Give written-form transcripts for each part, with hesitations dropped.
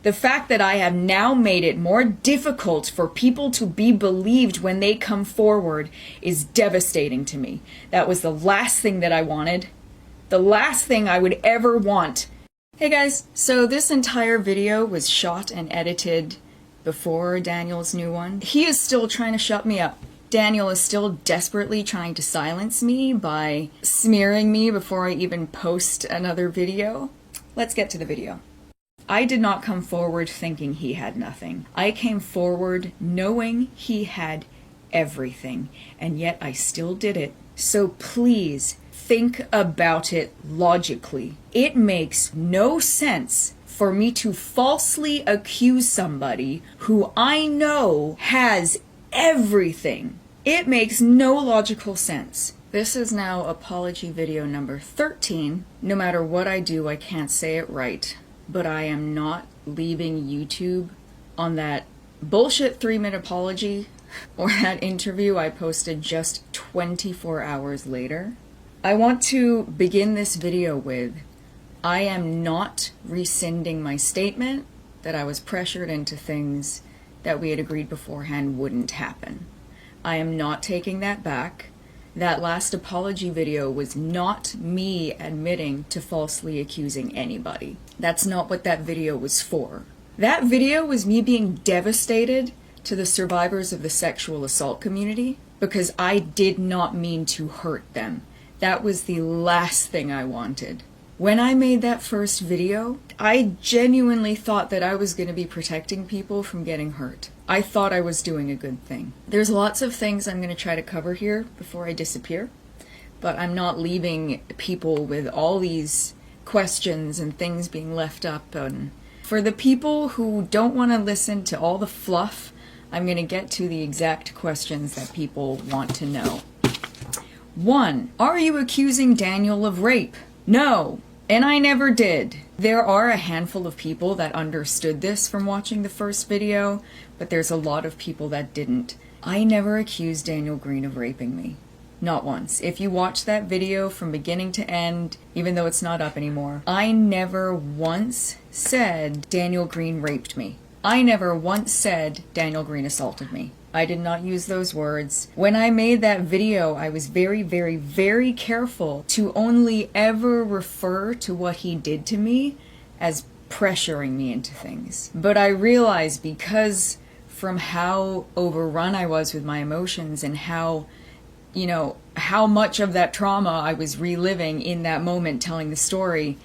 The fact that I have now made it more difficult for people to be believed when they come forward is devastating to me. That was the last thing that I wanted. The last thing I would ever want. Hey guys, so this entire video was shot and edited before Daniel's new one. He is still trying to shut me up. Daniel is still desperately trying to silence me by smearing me before I even post another video. Let's get to the video. I did not come forward thinking he had nothing. I came forward knowing he had everything, and yet I still did it. So please think about it logically. It makes no sense for me to falsely accuse somebody who I know has everything. It makes no logical sense. This is now apology video number 13. No matter what I do, I can't say it right. But I am not leaving YouTube on that bullshit 3-minute apology or that interview I posted just 24 hours later. I want to begin this video with, I am not rescinding my statement that I was pressured into things that we had agreed beforehand wouldn't happen. I am not taking that back. That last apology video was not me admitting to falsely accusing anybody. That's not what that video was for. That video was me being devastated to the survivors of the sexual assault community because I did not mean to hurt them. That was the last thing I wanted. When I made that first video, I genuinely thought that I was going to be protecting people from getting hurt. I thought I was doing a good thing. There's lots of things I'm going to try to cover here before I disappear, but I'm not leaving people with all these questions and things being left up. And for the people who don't want to listen to all the fluff, I'm going to get to the exact questions that people want to know. 1. Are you accusing Daniel of rape? No, and I never did. There are a handful of people that understood this from watching the first video, but there's a lot of people that didn't. I never accused Daniel Green of raping me. Not once. If you watch that video from beginning to end, even though it's not up anymore, I never once said Daniel Green raped me. I never once said Daniel Green assaulted me. I did not use those words. When I made that video, I was very, very, very careful to only ever refer to what he did to me as pressuring me into things. But I realized because from how overrun I was with my emotions and how, you know, how much of that trauma I was reliving in that moment telling the story,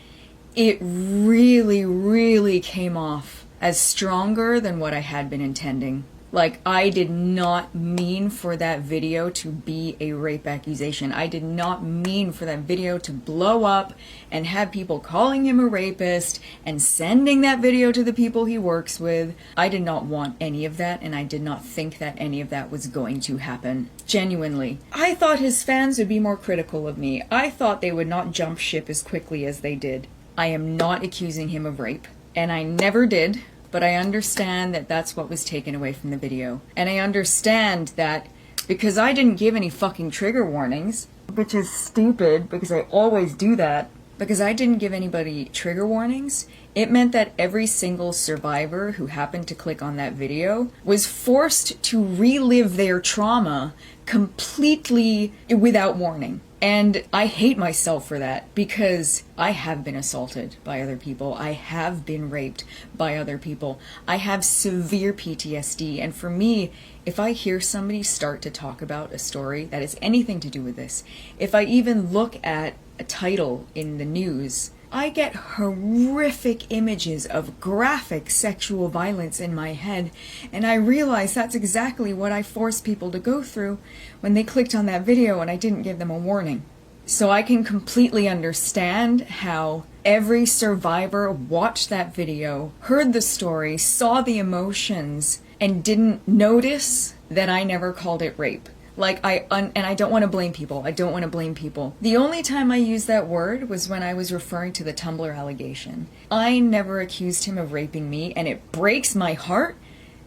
it really, really came off as stronger than what I had been intending. Like, I did not mean for that video to be a rape accusation. I did not mean for that video to blow up and have people calling him a rapist and sending that video to the people he works with. I did not want any of that, and I did not think that any of that was going to happen. Genuinely. I thought his fans would be more critical of me. I thought they would not jump ship as quickly as they did. I am not accusing him of rape, and I never did. But I understand that that's what was taken away from the video. And I understand that because I didn't give any fucking trigger warnings, which is stupid because I always do that, because I didn't give anybody trigger warnings, it meant that every single survivor who happened to click on that video was forced to relive their trauma completely without warning. And I hate myself for that because I have been assaulted by other people. I have been raped by other people. I have severe PTSD. And for me, if I hear somebody start to talk about a story that has anything to do with this, if I even look at a title in the news, I get horrific images of graphic sexual violence in my head, and I realize that's exactly what I forced people to go through when they clicked on that video and I didn't give them a warning. So I can completely understand how every survivor watched that video, heard the story, saw the emotions, and didn't notice that I never called it rape. Like, and I don't want to blame people. I don't want to blame people. The only time I used that word was when I was referring to the Tumblr allegation. I never accused him of raping me, and it breaks my heart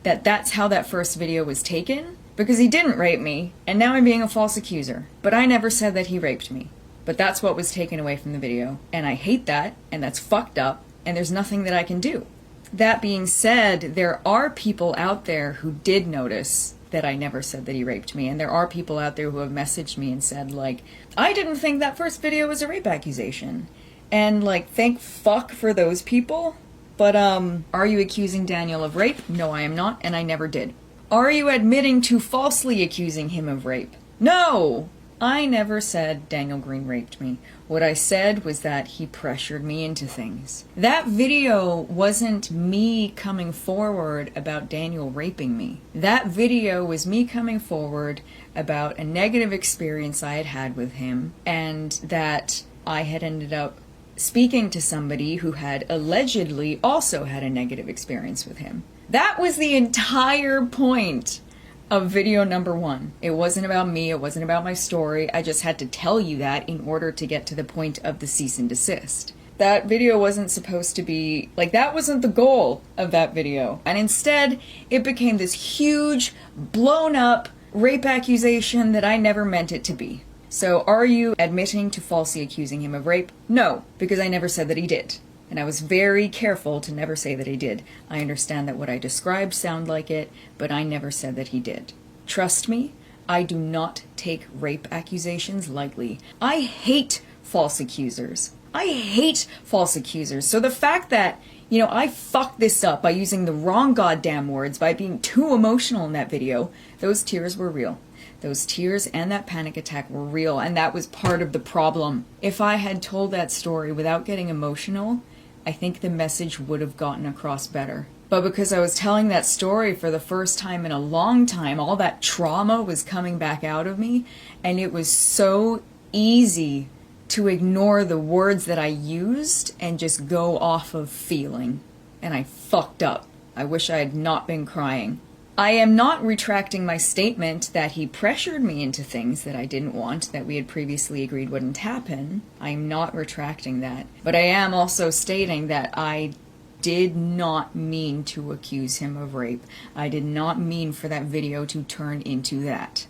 that that's how that first video was taken, because he didn't rape me, and now I'm being a false accuser. But I never said that he raped me. But that's what was taken away from the video, and I hate that, and that's fucked up, and there's nothing that I can do. That being said, there are people out there who did notice that I never said that he raped me. And there are people out there who have messaged me and said, like, I didn't think that first video was a rape accusation. And, like, thank fuck for those people. But, are you accusing Daniel of rape? No, I am not, and I never did. Are you admitting to falsely accusing him of rape? No! I never said Daniel Green raped me. What I said was that he pressured me into things. That video wasn't me coming forward about Daniel raping me. That video was me coming forward about a negative experience I had had with him, and that I had ended up speaking to somebody who had allegedly also had a negative experience with him. That was the entire point of video number 1. It wasn't about me, it wasn't about my story, I just had to tell you that in order to get to the point of the cease and desist. That video wasn't supposed to be, like, that wasn't the goal of that video. And instead, it became this huge, blown up rape accusation that I never meant it to be. So are you admitting to falsely accusing him of rape? No, because I never said that he did. And I was very careful to never say that he did. I understand that what I described sound like it, but I never said that he did. Trust me, I do not take rape accusations lightly. I hate false accusers. I hate false accusers. So the fact that, I fucked this up by using the wrong goddamn words, by being too emotional in that video, those tears were real. Those tears and that panic attack were real, and that was part of the problem. If I had told that story without getting emotional, I think the message would have gotten across better. But because I was telling that story for the first time in a long time, all that trauma was coming back out of me, and it was so easy to ignore the words that I used and just go off of feeling. And I fucked up. I wish I had not been crying. I am not retracting my statement that he pressured me into things that I didn't want, that we had previously agreed wouldn't happen. I am not retracting that. But I am also stating that I did not mean to accuse him of rape. I did not mean for that video to turn into that.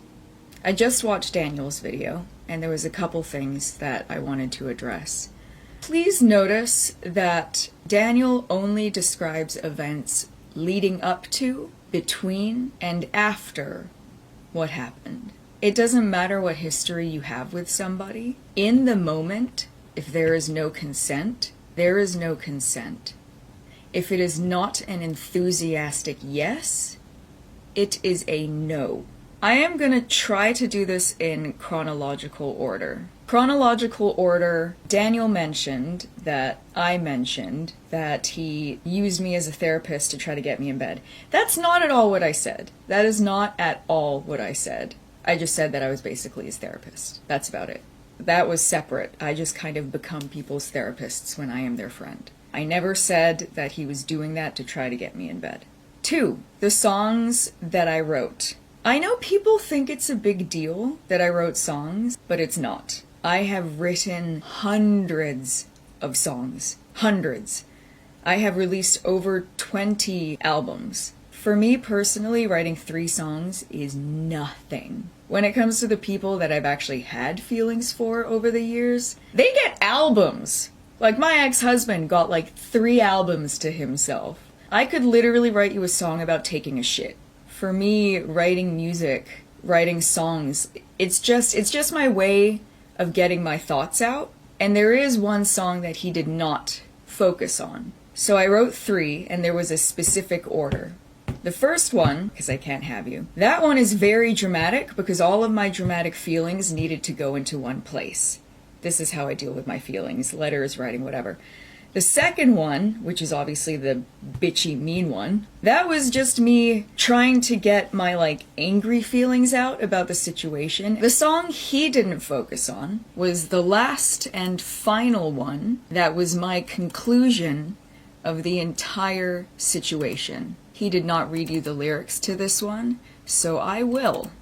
I just watched Daniel's video, and there was a couple things that I wanted to address. Please notice that Daniel only describes events leading up to, between, and after what happened. It doesn't matter what history you have with somebody. In the moment, if there is no consent, there is no consent. If it is not an enthusiastic yes, it is a no. I am going to try to do this in chronological order. Chronological order, Daniel mentioned that I mentioned that he used me as a therapist to try to get me in bed. That's not at all what I said. That is not at all what I said. I just said that I was basically his therapist. That's about it. That was separate. I just kind of become people's therapists when I am their friend. I never said that he was doing that to try to get me in bed. 2, the songs that I wrote. I know people think it's a big deal that I wrote songs, but it's not. I have written hundreds of songs. Hundreds. I have released over 20 albums. For me personally, writing 3 songs is nothing. When it comes to the people that I've actually had feelings for over the years, they get albums. Like my ex-husband got like 3 albums to himself. I could literally write you a song about taking a shit. For me, writing music, writing songs, it's just my way of getting my thoughts out. And there is one song that he did not focus on. So I wrote 3, and there was a specific order. The first one, because I can't have you, that one is very dramatic because all of my dramatic feelings needed to go into one place. This is how I deal with my feelings, letters, writing, whatever. The second one, which is obviously the bitchy mean one, that was just me trying to get my angry feelings out about the situation. The song he didn't focus on was the last and final one that was my conclusion of the entire situation. He did not read you the lyrics to this one, so I will.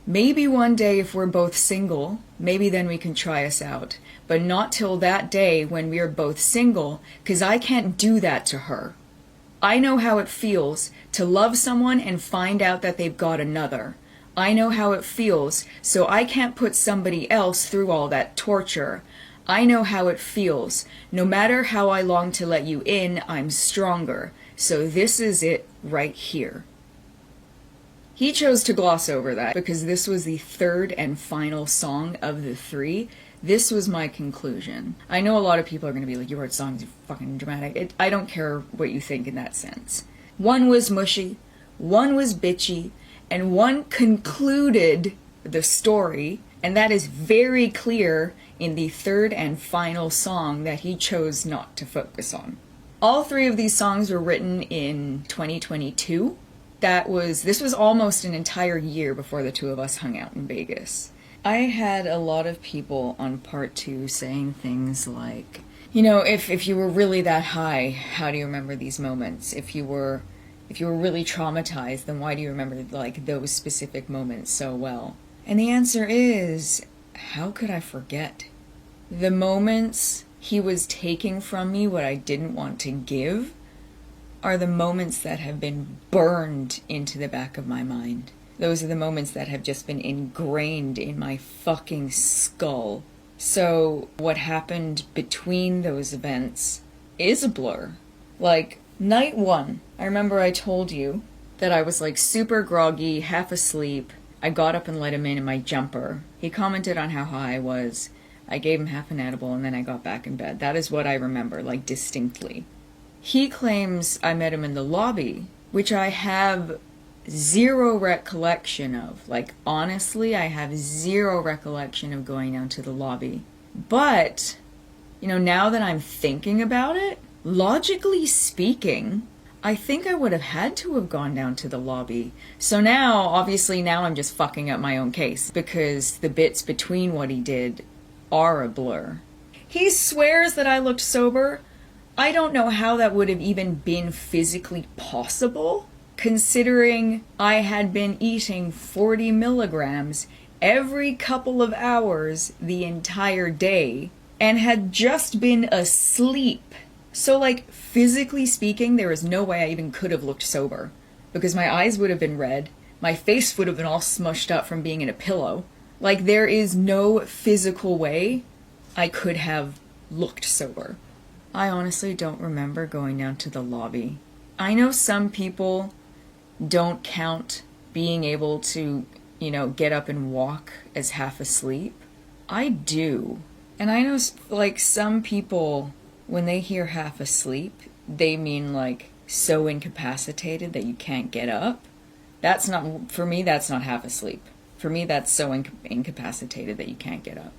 Maybe one day if we're both single, maybe then we can try us out. But not till that day when we are both single, because I can't do that to her. I know how it feels to love someone and find out that they've got another. I know how it feels, so I can't put somebody else through all that torture. I know how it feels. No matter how I long to let you in, I'm stronger. So this is it right here. He chose to gloss over that because this was the third and final song of the 3. This was my conclusion. I know a lot of people are going to be like, you wrote songs, you're fucking dramatic. I don't care what you think in that sense. One was mushy, one was bitchy, and one concluded the story, and that is very clear in the third and final song that he chose not to focus on. All 3 of these songs were written in 2022. This was almost an entire year before the 2 of us hung out in Vegas. I had a lot of people on part 2 saying things like, if you were really that high, how do you remember these moments? If you were really traumatized, then why do you remember like those specific moments so well? And the answer is, how could I forget? The moments he was taking from me what I didn't want to give are the moments that have been burned into the back of my mind. Those are the moments that have just been ingrained in my fucking skull. So what happened between those events is a blur. Like, night 1, I remember I told you that I was like super groggy, half asleep. I got up and let him in my jumper. He commented on how high I was. I gave him half an edible and then I got back in bed. That is what I remember, like distinctly. He claims I met him in the lobby, which I have zero recollection of. Like, honestly, I have zero recollection of going down to the lobby. But, now that I'm thinking about it, logically speaking, I think I would have had to have gone down to the lobby. So now I'm just fucking up my own case because the bits between what he did are a blur. He swears that I looked sober. I don't know how that would have even been physically possible, considering I had been eating 40 milligrams every couple of hours the entire day and had just been asleep. So, like, physically speaking, there is no way I even could have looked sober because my eyes would have been red, my face would have been all smushed up from being in a pillow. Like, there is no physical way I could have looked sober. I honestly don't remember going down to the lobby. I know some people don't count being able to, get up and walk as half asleep. I do. And I know, like, some people, when they hear half asleep, they mean, like, so incapacitated that you can't get up. For me, that's not half asleep. For me, that's so incapacitated that you can't get up.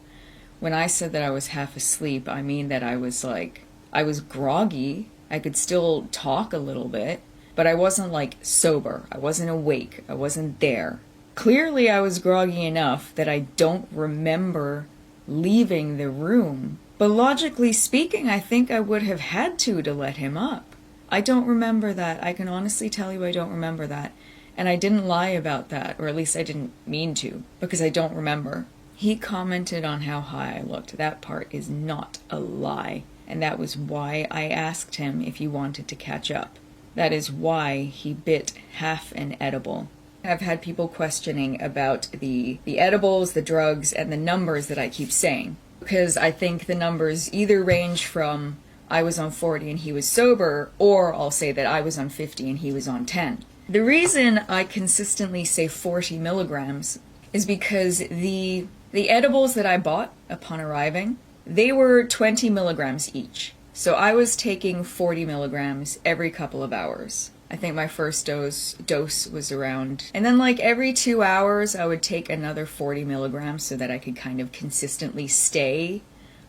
When I said that I was half asleep, I mean that I was groggy. I could still talk a little bit, but I wasn't like sober. I wasn't awake. I wasn't there. Clearly I was groggy enough that I don't remember leaving the room. But logically speaking, I think I would have had to let him up. I don't remember that. I can honestly tell you I don't remember that. And I didn't lie about that, or at least I didn't mean to, because I don't remember. He commented on how high I looked. That part is not a lie. And that was why I asked him if he wanted to catch up. That is why he bit half an edible. I've had people questioning about the edibles, the drugs, and the numbers that I keep saying. Because I think the numbers either range from I was on 40 and he was sober, or I'll say that I was on 50 and he was on 10. The reason I consistently say 40 milligrams is because the edibles that I bought upon arriving, they were 20 milligrams each. So I was taking 40 milligrams every couple of hours. I think my first dose was around, and then like every 2 hours I would take another 40 milligrams so that I could kind of consistently stay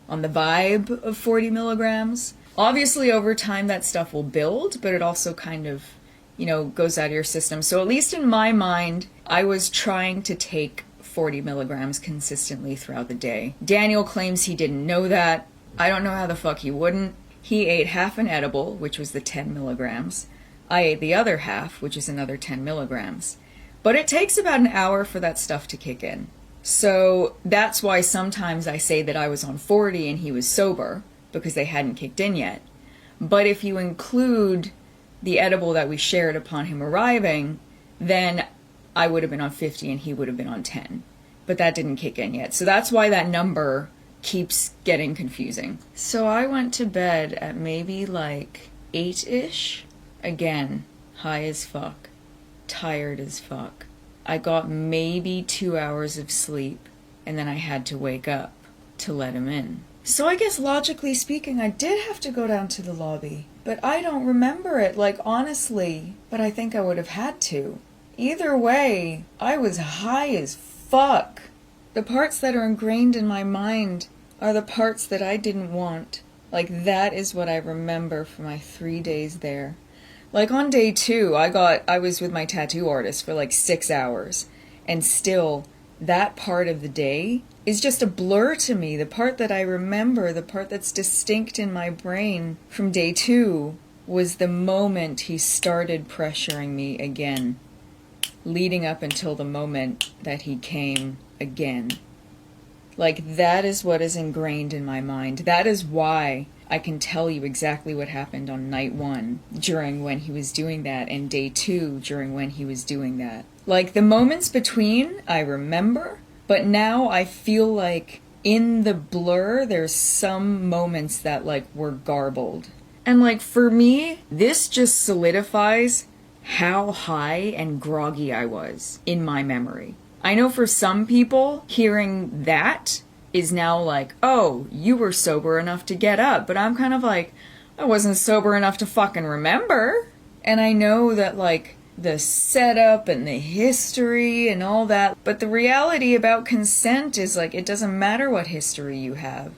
on the vibe of 40 milligrams. Obviously over time that stuff will build, but it also kind of, goes out of your system. So at least in my mind, I was trying to take 40 milligrams consistently throughout the day. Daniel claims he didn't know that. I don't know how the fuck he wouldn't. He ate half an edible, which was the 10 milligrams. I ate the other half, which is another 10 milligrams. But it takes about an hour for that stuff to kick in. So that's why sometimes I say that I was on 40 and he was sober, because they hadn't kicked in yet. But if you include the edible that we shared upon him arriving, then I would have been on 50 and he would have been on 10. But that didn't kick in yet. So that's why that number keeps getting confusing. So I went to bed at maybe like 8-ish. Again, high as fuck. Tired as fuck. I got maybe 2 hours of sleep, and then I had to wake up to let him in. So I guess logically speaking, I did have to go down to the lobby. But I don't remember it, like honestly, but I think I would have had to. Either way, I was high as fuck. The parts that are ingrained in my mind are the parts that I didn't want. Like that is what I remember for my 3 days there. Like on day 2, I was with my tattoo artist for like 6 hours, and still that part of the day is just a blur to me. The part that I remember, the part that's distinct in my brain from day 2 was the moment he started pressuring me again, leading up until the moment that he came again. Like that is what is ingrained in my mind. That is why I can tell you exactly what happened on night 1 during when he was doing that, and day 2 during when he was doing that. Like the moments between, I remember, but now I feel like in the blur, there's some moments that like were garbled. And like for me, this just solidifies how high and groggy I was in my memory. I know for some people, hearing that is now like, oh, you were sober enough to get up. But I'm kind of like, I wasn't sober enough to fucking remember. And I know that like the setup and the history and all that. But the reality about consent is like, it doesn't matter what history you have.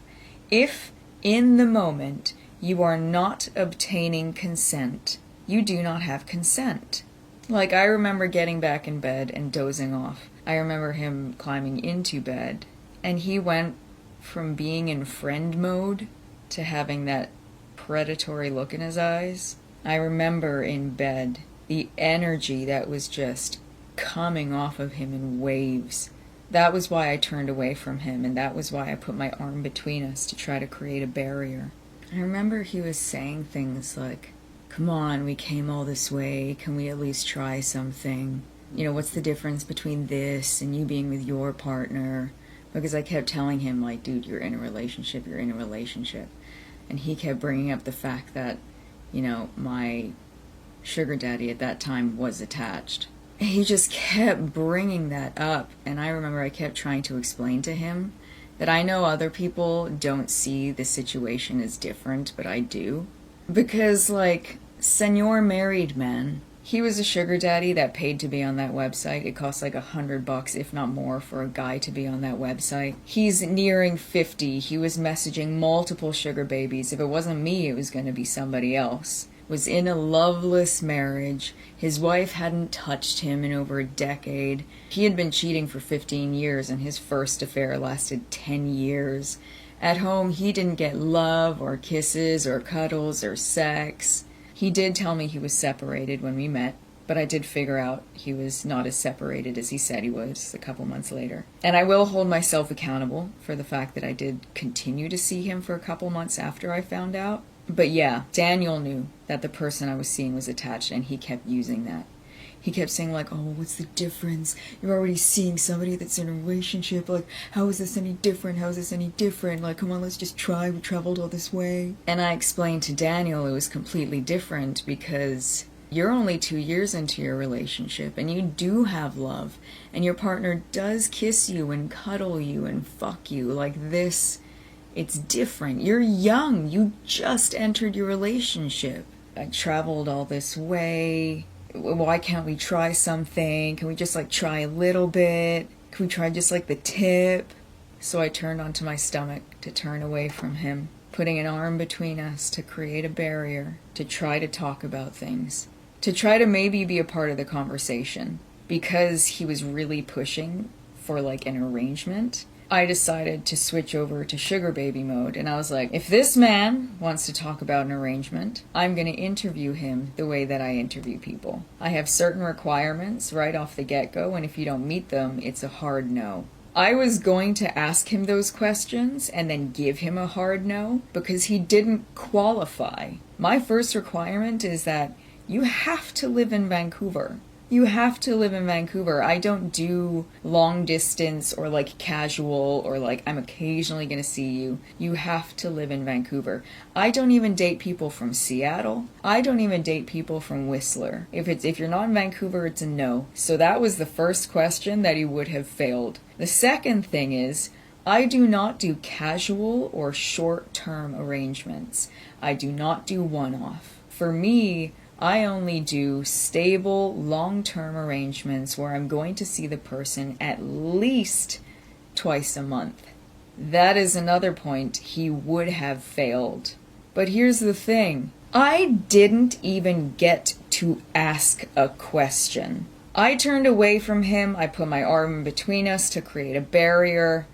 If in the moment you are not obtaining consent, you do not have consent. Like I remember getting back in bed and dozing off. I remember him climbing into bed. And he went from being in friend mode to having that predatory look in his eyes. I remember in bed the energy that was just coming off of him in waves. That was why I turned away from him, and that was why I put my arm between us to try to create a barrier. I remember he was saying things like, come on, we came all this way, can we at least try something? You know, what's the difference between this and you being with your partner? Because I kept telling him, like, dude, you're in a relationship. And he kept bringing up the fact that, you know, my sugar daddy at that time was attached. He just kept bringing that up. And I remember I kept trying to explain to him that I know other people don't see the situation as different, but I do. Because, like, Senor Married Man, he was a sugar daddy that paid to be on that website. It cost like $100, if not more, for a guy to be on that website. He's nearing 50. He was messaging multiple sugar babies. If it wasn't me, it was going to be somebody else. Was in a loveless marriage. His wife hadn't touched him in over a decade. He had been cheating for 15 years, and his first affair lasted 10 years. At home, he didn't get love or kisses or cuddles or sex. He did tell me he was separated when we met, but I did figure out he was not as separated as he said he was a couple months later. And I will hold myself accountable for the fact that I did continue to see him for a couple months after I found out. But yeah, Daniel knew that the person I was seeing was attached, and he kept using that. He kept saying like, oh, what's the difference? You're already seeing somebody that's in a relationship. Like, how is this any different? How is this any different? Like, come on, let's just try. We traveled all this way. And I explained to Daniel it was completely different because you're only 2 years into your relationship and you do have love. And your partner does kiss you and cuddle you and fuck you. Like this, it's different. You're young. You just entered your relationship. I traveled all this way. Why can't we try something? Can we just like try a little bit? Can we try just like the tip? So I turned onto my stomach to turn away from him, putting an arm between us to create a barrier, to try to talk about things, to try to maybe be a part of the conversation. Because he was really pushing for like an arrangement, I decided to switch over to sugar baby mode. And I was like, if this man wants to talk about an arrangement, I'm going to interview him the way that I interview people. I have certain requirements right off the get-go, and if you don't meet them, it's a hard no. I was going to ask him those questions and then give him a hard no because he didn't qualify. My first requirement is that you have to live in Vancouver. You have to live in Vancouver. I don't do long distance or like casual or like I'm occasionally going to see you. You have to live in Vancouver. I don't even date people from Seattle. I don't even date people from Whistler. If you're not in Vancouver, it's a no. So that was the first question that he would have failed. The second thing is, I do not do casual or short-term arrangements. I do not do one-off. For me, I only do stable, long-term arrangements where I'm going to see the person at least twice a month. That is another point he would have failed. But here's the thing. I didn't even get to ask a question. I turned away from him. I put my arm in between us to create a barrier.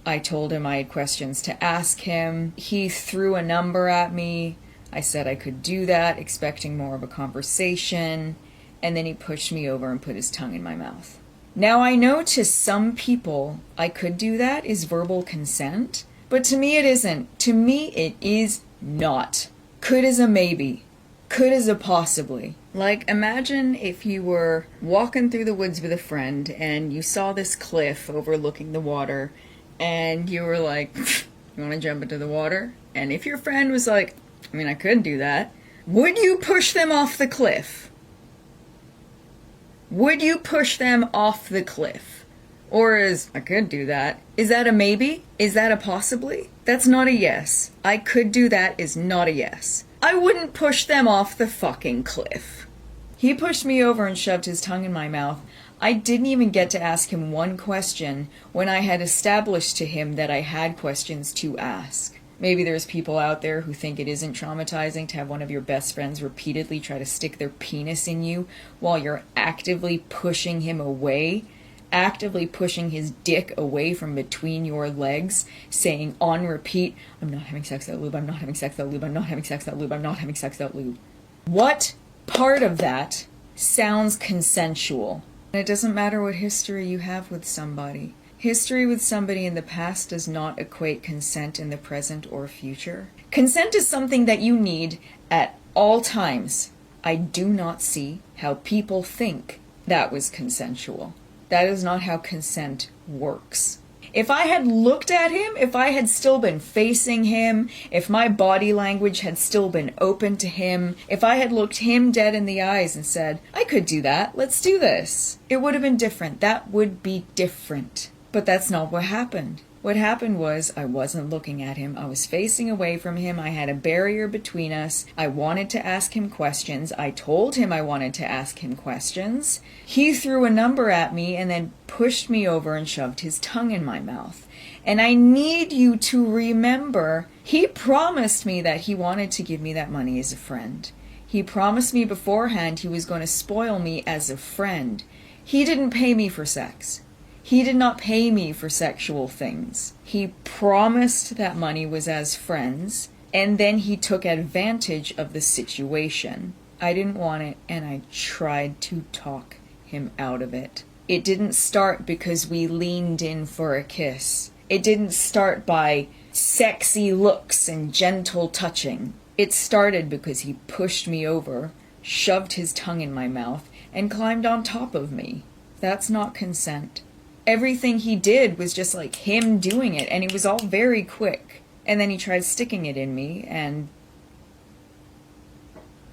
I told him I had questions to ask him. He threw a number at me. I said I could do that, expecting more of a conversation, and then he pushed me over and put his tongue in my mouth. Now, I know to some people I could do that is verbal consent, but to me it isn't. To me it is not. Could is a maybe. Could is a possibly. Like, imagine if you were walking through the woods with a friend and you saw this cliff overlooking the water, and you were like, you want to jump into the water? And if your friend was like, I mean, I could do that. Would you push them off the cliff? Would you push them off the cliff? Or I could do that. Is that a maybe? Is that a possibly? That's not a yes. I could do that is not a yes. I wouldn't push them off the fucking cliff. He pushed me over and shoved his tongue in my mouth. I didn't even get to ask him one question when I had established to him that I had questions to ask. Maybe there's people out there who think it isn't traumatizing to have one of your best friends repeatedly try to stick their penis in you while you're actively pushing him away, actively pushing his dick away from between your legs, saying on repeat, I'm not having sex without lube, I'm not having sex without lube, I'm not having sex without lube, I'm not having sex without lube. What part of that sounds consensual? And it doesn't matter what history you have with somebody. History with somebody in the past does not equate consent in the present or future. Consent is something that you need at all times. I do not see how people think that was consensual. That is not how consent works. If I had looked at him, if I had still been facing him, if my body language had still been open to him, if I had looked him dead in the eyes and said, I could do that, let's do this, it would have been different. That would be different. But that's not what happened. What happened was I wasn't looking at him. I was facing away from him. I had a barrier between us. I wanted to ask him questions. I told him I wanted to ask him questions. He threw a number at me and then pushed me over and shoved his tongue in my mouth. And I need you to remember, he promised me that he wanted to give me that money as a friend. He promised me beforehand he was going to spoil me as a friend. He didn't pay me for sex. He did not pay me for sexual things. He promised that money was as friends, and then he took advantage of the situation. I didn't want it, and I tried to talk him out of it. It didn't start because we leaned in for a kiss. It didn't start by sexy looks and gentle touching. It started because he pushed me over, shoved his tongue in my mouth, and climbed on top of me. That's not consent. Everything he did was just like him doing it, and it was all very quick. And then he tried sticking it in me, and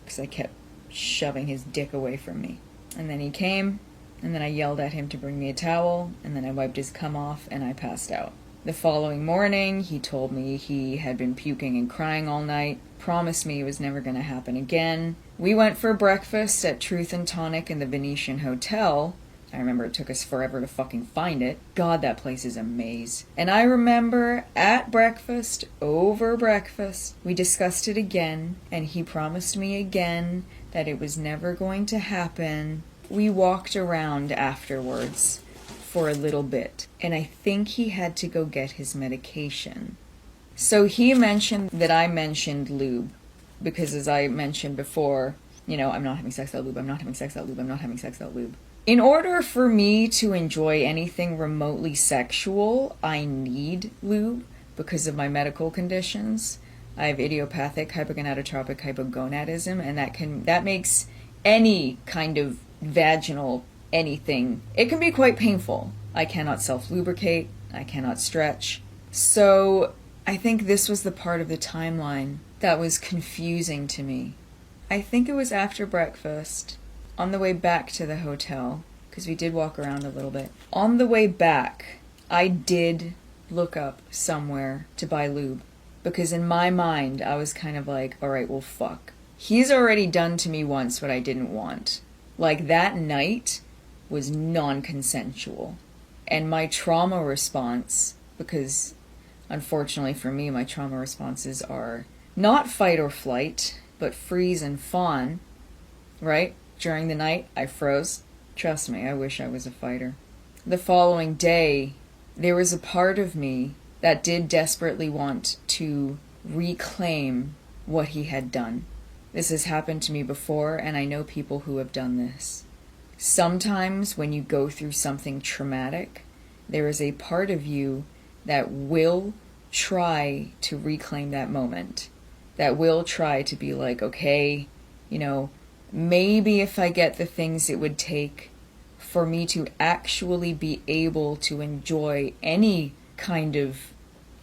because I kept shoving his dick away from me. And then he came, and then I yelled at him to bring me a towel, and then I wiped his cum off, and I passed out. The following morning, he told me he had been puking and crying all night, promised me it was never going to happen again. We went for breakfast at Truth and Tonic in the Venetian Hotel. I remember it took us forever to fucking find it. God, that place is a maze. And I remember at breakfast, over breakfast, we discussed it again, and he promised me again that it was never going to happen. We walked around afterwards for a little bit, and I think he had to go get his medication. So he mentioned that I mentioned lube, because as I mentioned before, I'm not having sex without lube, I'm not having sex without lube, I'm not having sex without lube. In order for me to enjoy anything remotely sexual, I need lube because of my medical conditions. I have idiopathic hypogonadotropic hypogonadism, and that makes any kind of vaginal anything, it can be quite painful. I cannot self-lubricate. I cannot stretch. So I think this was the part of the timeline that was confusing to me. I think it was after breakfast, on the way back to the hotel, because we did walk around a little bit. On the way back, I did look up somewhere to buy lube, because in my mind, I was kind of like, all right, well, fuck. He's already done to me once what I didn't want. Like, that night was non-consensual. And my trauma response, because unfortunately for me, my trauma responses are not fight or flight, but freeze and fawn, right? During the night, I froze. Trust me, I wish I was a fighter. The following day, there was a part of me that did desperately want to reclaim what he had done. This has happened to me before, and I know people who have done this. Sometimes when you go through something traumatic, there is a part of you that will try to reclaim that moment. That will try to be like, okay, maybe if I get the things it would take for me to actually be able to enjoy any kind of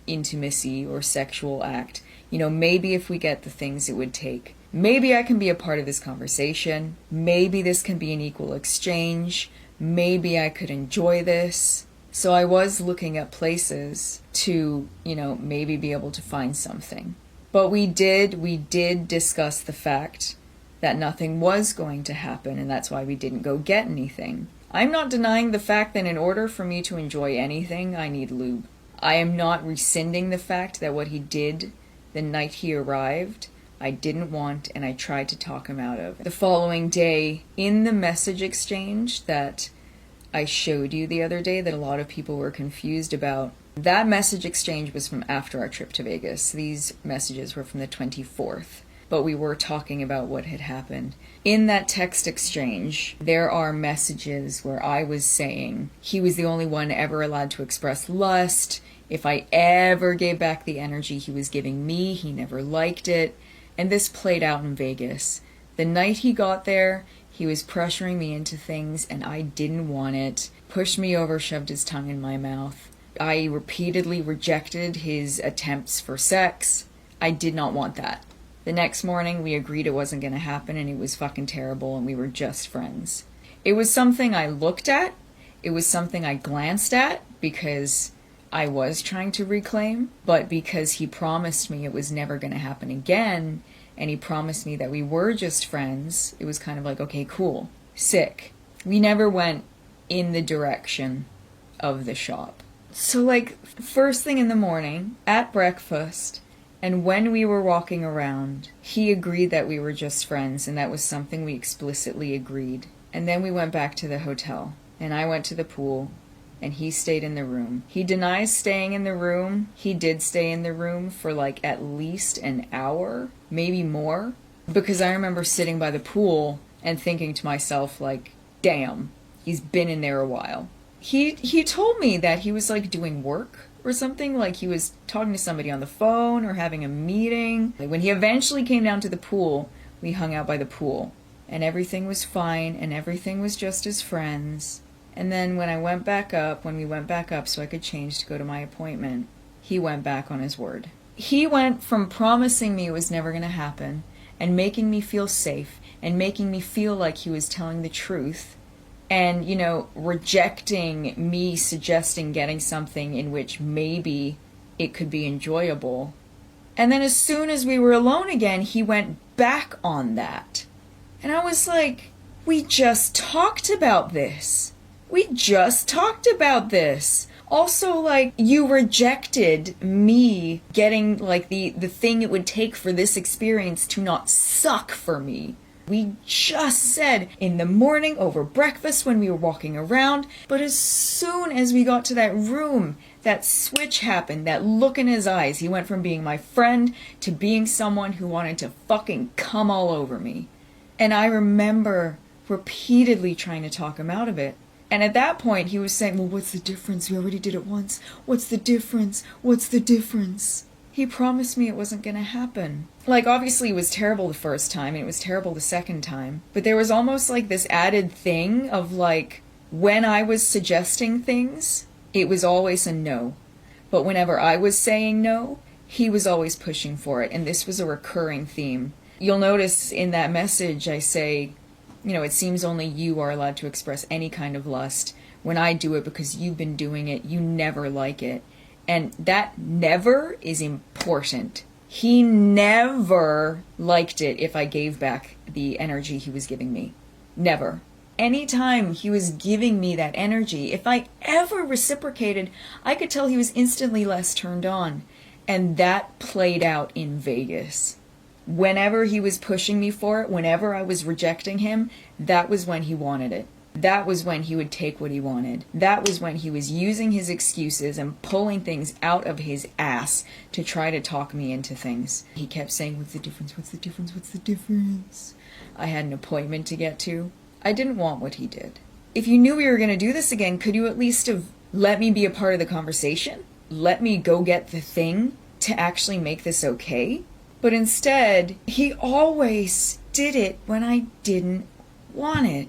intimacy or sexual act, maybe if we get the things it would take, maybe I can be a part of this conversation, maybe this can be an equal exchange, maybe I could enjoy this. So I was looking at places to, maybe be able to find something. But we did discuss the fact that nothing was going to happen, and that's why we didn't go get anything. I'm not denying the fact that in order for me to enjoy anything, I need lube. I am not rescinding the fact that what he did the night he arrived, I didn't want, and I tried to talk him out of. The following day, in the message exchange that I showed you the other day that a lot of people were confused about, that message exchange was from after our trip to Vegas. These messages were from the 24th, but we were talking about what had happened. In that text exchange, there are messages where I was saying he was the only one ever allowed to express lust. If I ever gave back the energy he was giving me, he never liked it. And this played out in Vegas. The night he got there, he was pressuring me into things and I didn't want it. Pushed me over, shoved his tongue in my mouth. I repeatedly rejected his attempts for sex. I did not want that. The next morning, we agreed it wasn't going to happen and it was fucking terrible and we were just friends. It was something I looked at. It was something I glanced at because I was trying to reclaim, but because he promised me it was never going to happen again, and he promised me that we were just friends, it was kind of like, okay, cool, sick. We never went in the direction of the shop. So first thing in the morning, at breakfast, and when we were walking around, he agreed that we were just friends, and that was something we explicitly agreed. And then we went back to the hotel, and I went to the pool, and he stayed in the room. He denies staying in the room. He did stay in the room for at least an hour, maybe more, because I remember sitting by the pool and thinking to myself, damn, he's been in there a while. He told me that he was doing work or something, he was talking to somebody on the phone or having a meeting. When he eventually came down to the pool, we hung out by the pool and everything was fine and everything was just as friends. And then when we went back up so I could change to go to my appointment, he went back on his word. He went from promising me it was never going to happen and making me feel safe and making me feel like he was telling the truth and, rejecting me suggesting getting something in which maybe it could be enjoyable. And then as soon as we were alone again, he went back on that. And I was like, we just talked about this. We just talked about this. Also, you rejected me getting, the thing it would take for this experience to not suck for me. We just said in the morning over breakfast when we were walking around, but as soon as we got to that room, that switch happened, that look in his eyes. He went from being my friend to being someone who wanted to fucking come all over me. And I remember repeatedly trying to talk him out of it. And at that point, he was saying, well, what's the difference? We already did it once. What's the difference? What's the difference? He promised me it wasn't gonna happen. Like, obviously it was terrible the first time, and it was terrible the second time. But there was almost like this added thing of like, when I was suggesting things, it was always a no. But whenever I was saying no, he was always pushing for it, and this was a recurring theme. You'll notice in that message I say, you know, it seems only you are allowed to express any kind of lust. When I do it because you've been doing it, you never like it. And that never is important. He never liked it if I gave back the energy he was giving me. Never. Anytime he was giving me that energy, if I ever reciprocated, I could tell he was instantly less turned on. And that played out in Vegas. Whenever he was pushing me for it, whenever I was rejecting him, that was when he wanted it. That was when he would take what he wanted. That was when he was using his excuses and pulling things out of his ass to try to talk me into things. He kept saying, what's the difference? What's the difference? What's the difference? I had an appointment to get to. I didn't want what he did. If you knew we were going to do this again, could you at least have let me be a part of the conversation? Let me go get the thing to actually make this okay? But instead, he always did it when I didn't want it.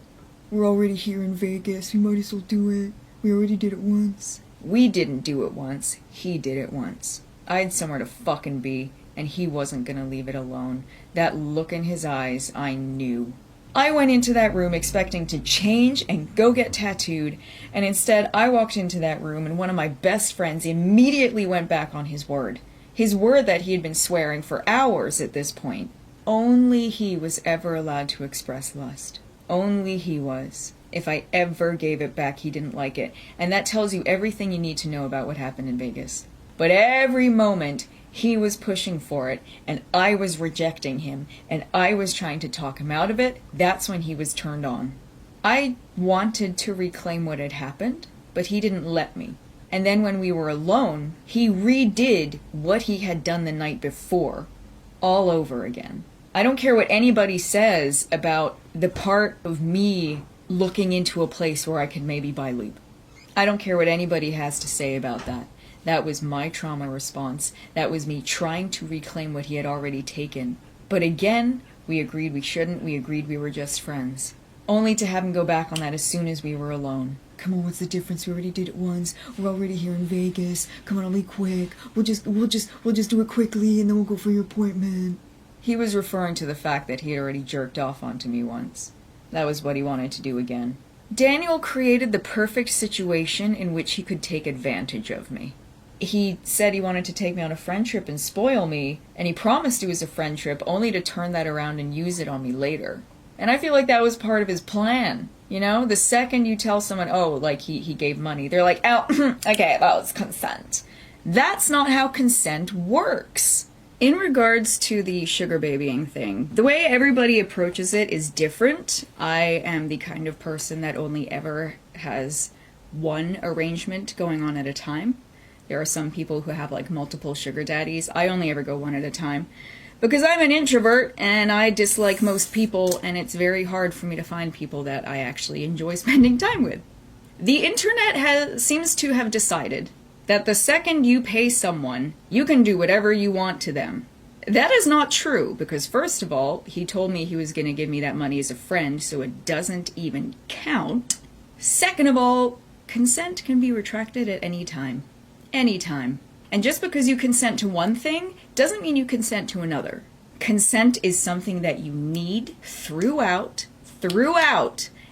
We're already here in Vegas. We might as well do it. We already did it once. We didn't do it once. He did it once. I had somewhere to fucking be, and he wasn't gonna leave it alone. That look in his eyes, I knew. I went into that room expecting to change and go get tattooed, and instead I walked into that room and one of my best friends immediately went back on his word. His word that he had been swearing for hours at this point. Only he was ever allowed to express lust. Only he was. If I ever gave it back, he didn't like it. And that tells you everything you need to know about what happened in Vegas. But every moment, he was pushing for it, and I was rejecting him, and I was trying to talk him out of it. That's when he was turned on. I wanted to reclaim what had happened, but he didn't let me. And then when we were alone, he redid what he had done the night before, all over again. I don't care what anybody says about the part of me looking into a place where I could maybe buy lube. I don't care what anybody has to say about that. That was my trauma response. That was me trying to reclaim what he had already taken. But again, we agreed we shouldn't. We agreed we were just friends. Only to have him go back on that as soon as we were alone. Come on, what's the difference? We already did it once. We're already here in Vegas. Come on, I'll be quick. We'll just do it quickly and then we'll go for your appointment. He was referring to the fact that he had already jerked off onto me once. That was what he wanted to do again. Daniel created the perfect situation in which he could take advantage of me. He said he wanted to take me on a friend trip and spoil me, and he promised it was a friend trip only to turn that around and use it on me later. And I feel like that was part of his plan. You know, the second you tell someone, oh, like he gave money, they're like, oh, okay, that was consent. That's not how consent works. In regards to the sugar babying thing, the way everybody approaches it is different. I am the kind of person that only ever has one arrangement going on at a time. There are some people who have like multiple sugar daddies. I only ever go one at a time because I'm an introvert and I dislike most people, and it's very hard for me to find people that I actually enjoy spending time with. The internet seems to have decided that the second you pay someone, you can do whatever you want to them. That is not true, because first of all, he told me he was going to give me that money as a friend, so it doesn't even count. Second of all, consent can be retracted at any time. Anytime. And just because you consent to one thing, doesn't mean you consent to another. Consent is something that you need throughout,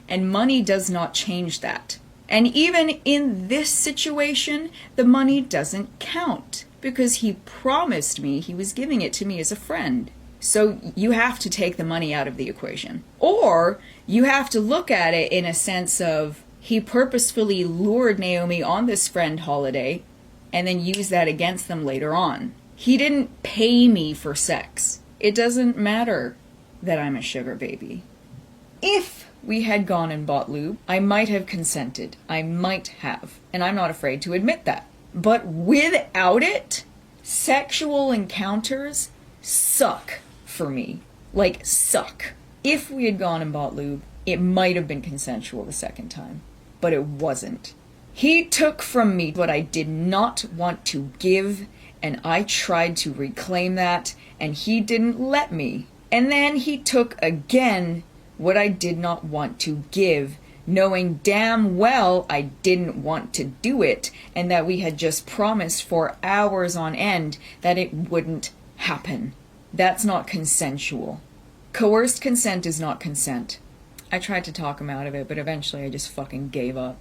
and money does not change that. And even in this situation, the money doesn't count because he promised me he was giving it to me as a friend. So you have to take the money out of the equation. Or you have to look at it in a sense of he purposefully lured Naomi on this friend holiday and then used that against them later on. He didn't pay me for sex. It doesn't matter that I'm a sugar baby. If we had gone and bought lube, I might have consented. I might have. And I'm not afraid to admit that. But without it, sexual encounters suck for me. Like, suck. If we had gone and bought lube, it might have been consensual the second time. But it wasn't. He took from me what I did not want to give, And I tried to reclaim that, and he didn't let me. And then he took again what I did not want to give, knowing damn well I didn't want to do it, and that we had just promised for hours on end that it wouldn't happen. That's not consensual. Coerced consent is not consent. I tried to talk him out of it, but eventually I just fucking gave up.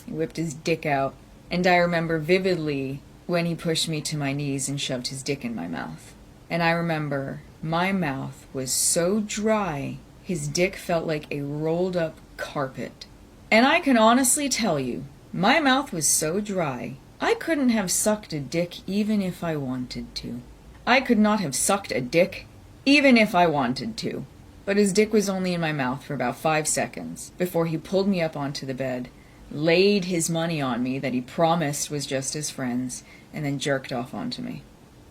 He whipped his dick out, and I remember vividly when he pushed me to my knees and shoved his dick in my mouth. And I remember my mouth was so dry, his dick felt like a rolled up carpet. And I can honestly tell you, my mouth was so dry, I couldn't have sucked a dick even if I wanted to. I could not have sucked a dick even if I wanted to. But his dick was only in my mouth for about 5 seconds before he pulled me up onto the bed, laid his money on me that he promised was just his friend's, and then jerked off onto me.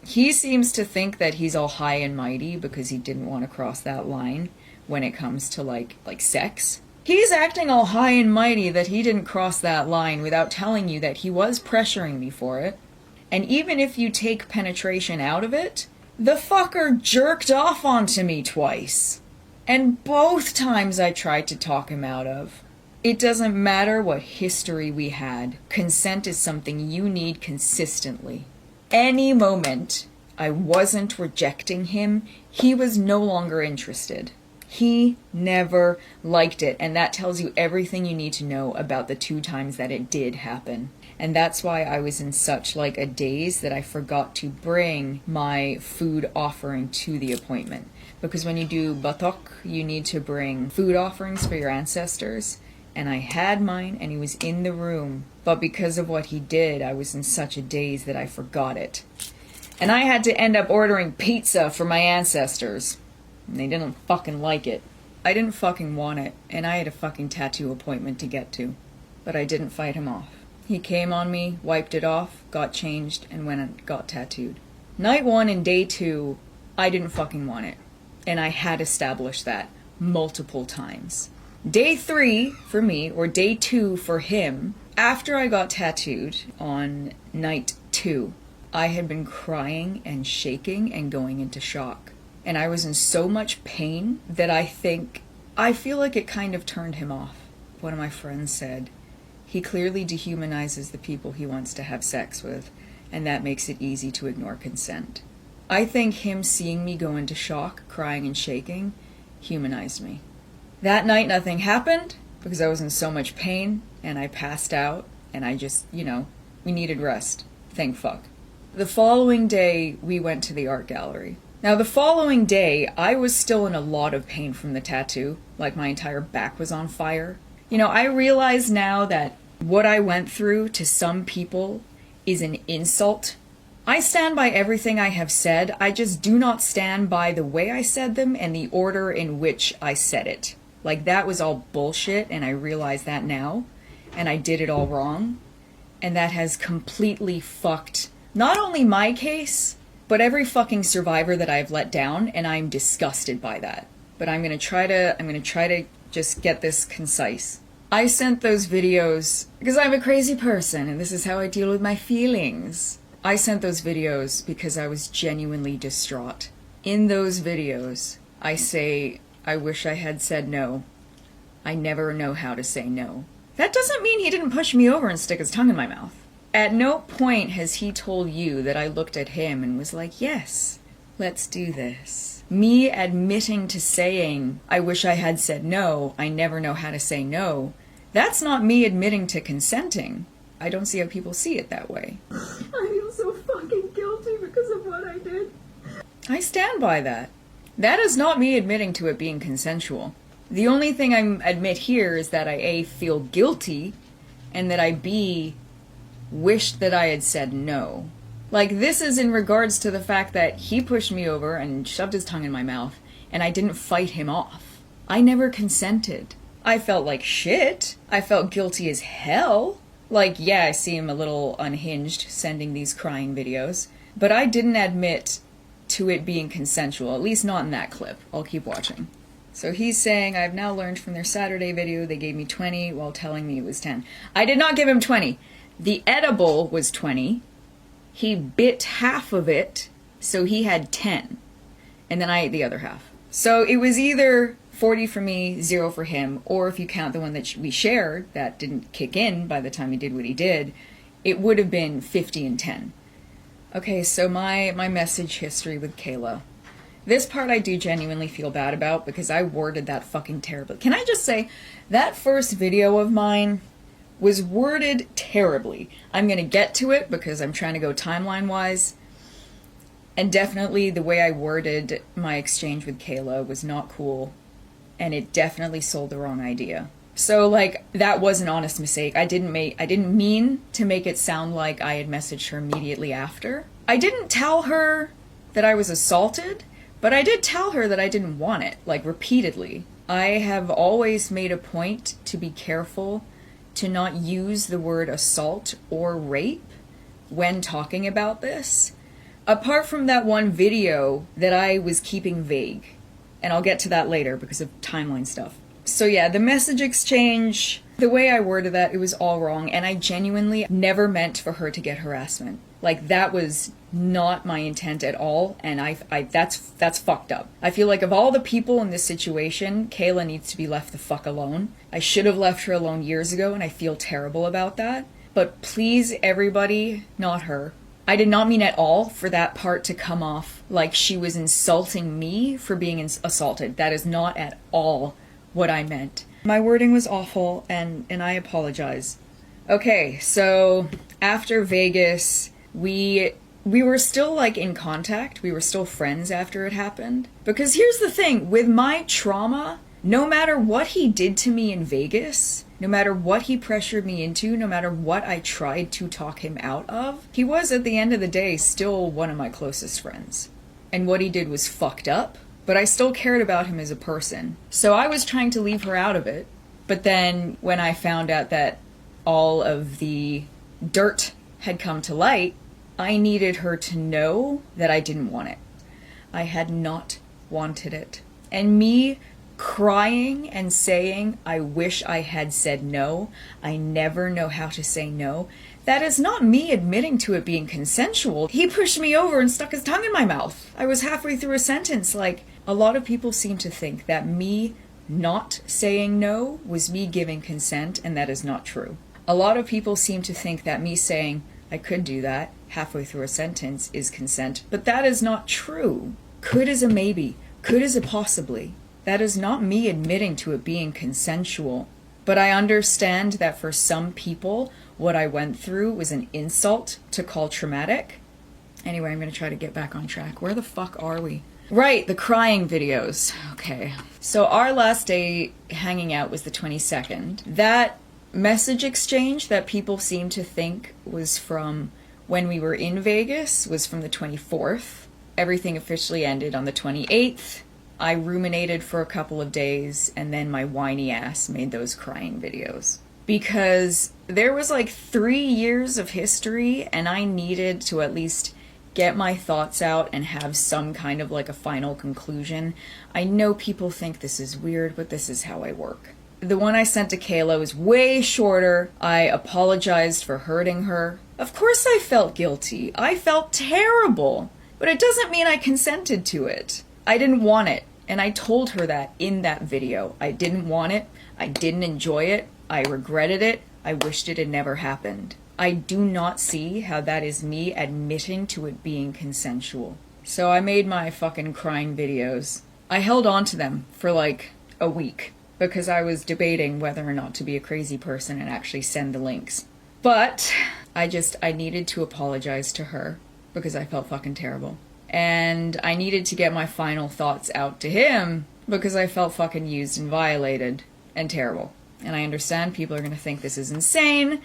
He seems to think that he's all high and mighty because he didn't want to cross that line when it comes to like sex. He's acting all high and mighty that he didn't cross that line without telling you that he was pressuring me for it. And even if you take penetration out of it, the fucker jerked off onto me twice. And both times I tried to talk him out of. It doesn't matter what history we had. Consent is something you need consistently. Any moment I wasn't rejecting him, he was no longer interested. He never liked it, and that tells you everything you need to know about the 2 times that it did happen. And that's why I was in such like a daze that I forgot to bring my food offering to the appointment. Because when you do batok, you need to bring food offerings for your ancestors. And I had mine, and he was in the room. But because of what he did, I was in such a daze that I forgot it. And I had to end up ordering pizza for my ancestors. And they didn't fucking like it. I didn't fucking want it, and I had a fucking tattoo appointment to get to. But I didn't fight him off. He came on me, wiped it off, got changed, and went and got tattooed. Night 1 and day 2, I didn't fucking want it. And I had established that multiple times. Day 3 for me, or day 2 for him, after I got tattooed on night 2, I had been crying and shaking and going into shock. And I was in so much pain that I feel like it kind of turned him off. One of my friends said, he clearly dehumanizes the people he wants to have sex with, and that makes it easy to ignore consent. I think him seeing me go into shock, crying and shaking, humanized me. That night nothing happened because I was in so much pain and I passed out and I just, we needed rest. Thank fuck. The following day we went to the art gallery. Now the following day I was still in a lot of pain from the tattoo, like my entire back was on fire. I realize now that what I went through to some people is an insult. I stand by everything I have said, I just do not stand by the way I said them and the order in which I said it. Like, that was all bullshit, and I realize that now, and I did it all wrong, and that has completely fucked not only my case, but every fucking survivor that I've let down, and I'm disgusted by that. But I'm gonna try to just get this concise. I sent those videos because I'm a crazy person, and this is how I deal with my feelings. I sent those videos because I was genuinely distraught. In those videos, I say, I wish I had said no. I never know how to say no. That doesn't mean he didn't push me over and stick his tongue in my mouth. At no point has he told you that I looked at him and was like, yes, let's do this. Me admitting to saying, I wish I had said no, I never know how to say no, that's not me admitting to consenting. I don't see how people see it that way. I feel so fucking guilty because of what I did. I stand by that. That is not me admitting to it being consensual. The only thing I admit here is that I A, feel guilty, and that I B, wished that I had said no. Like, this is in regards to the fact that he pushed me over and shoved his tongue in my mouth, and I didn't fight him off. I never consented. I felt like shit. I felt guilty as hell. Like, yeah, I seem a little unhinged sending these crying videos, but I didn't admit to it being consensual, at least not in that clip. I'll keep watching. So he's saying, I've now learned from their Saturday video they gave me 20 while telling me it was 10. I did not give him 20. The edible was 20. He bit half of it, so he had 10. And then I ate the other half. So it was either 40 for me, 0 for him, or if you count the one that we shared that didn't kick in by the time he did what he did, it would have been 50 and 10. Okay, so my message history with Kayla. This part I do genuinely feel bad about because I worded that fucking terribly. Can I just say, that first video of mine was worded terribly. I'm gonna get to it because I'm trying to go timeline-wise. And definitely the way I worded my exchange with Kayla was not cool. And it definitely sold the wrong idea. So, like, that was an honest mistake. I didn't mean to make it sound like I had messaged her immediately after. I didn't tell her that I was assaulted, but I did tell her that I didn't want it, like, repeatedly. I have always made a point to be careful to not use the word assault or rape when talking about this. Apart from that one video that I was keeping vague. And I'll get to that later because of timeline stuff. So yeah, the message exchange, the way I worded that, it was all wrong. And I genuinely never meant for her to get harassment. Like, that was not my intent at all. And that's fucked up. I feel like of all the people in this situation, Kayla needs to be left the fuck alone. I should have left her alone years ago, and I feel terrible about that. But please, everybody, not her. I did not mean at all for that part to come off like she was insulting me for being assaulted. That is not at all what I meant. My wording was awful, and I apologize. Okay, so after Vegas, we were still, like, in contact. We were still friends after it happened. Because here's the thing, with my trauma, no matter what he did to me in Vegas, no matter what he pressured me into, no matter what I tried to talk him out of, he was, at the end of the day, still one of my closest friends. And what he did was fucked up, but I still cared about him as a person. So I was trying to leave her out of it, but then when I found out that all of the dirt had come to light, I needed her to know that I didn't want it. I had not wanted it. And me crying and saying, I wish I had said no, I never know how to say no, that is not me admitting to it being consensual. He pushed me over and stuck his tongue in my mouth. I was halfway through a sentence. Like, a lot of people seem to think that me not saying no was me giving consent, and that is not true. A lot of people seem to think that me saying, I could do that, halfway through a sentence is consent, but that is not true. Could is a maybe, could is a possibly. That is not me admitting to it being consensual. But I understand that for some people, what I went through was an insult to call traumatic. Anyway, I'm going to try to get back on track. Where the fuck are we? Right, the crying videos. Okay. So our last day hanging out was the 22nd. That message exchange that people seem to think was from when we were in Vegas was from the 24th. Everything officially ended on the 28th. I ruminated for a couple of days, and then my whiny ass made those crying videos. Because there was like 3 years of history, and I needed to at least get my thoughts out and have some kind of like a final conclusion. I know people think this is weird, but this is how I work. The one I sent to Kayla was way shorter. I apologized for hurting her. Of course I felt guilty. I felt terrible. But it doesn't mean I consented to it. I didn't want it. And I told her that in that video. I didn't want it. I didn't enjoy it. I regretted it. I wished it had never happened. I do not see how that is me admitting to it being consensual. So I made my fucking crying videos. I held on to them for like a week because I was debating whether or not to be a crazy person and actually send the links. But I needed to apologize to her because I felt fucking terrible. And I needed to get my final thoughts out to him because I felt fucking used and violated and terrible. And I understand people are going to think this is insane,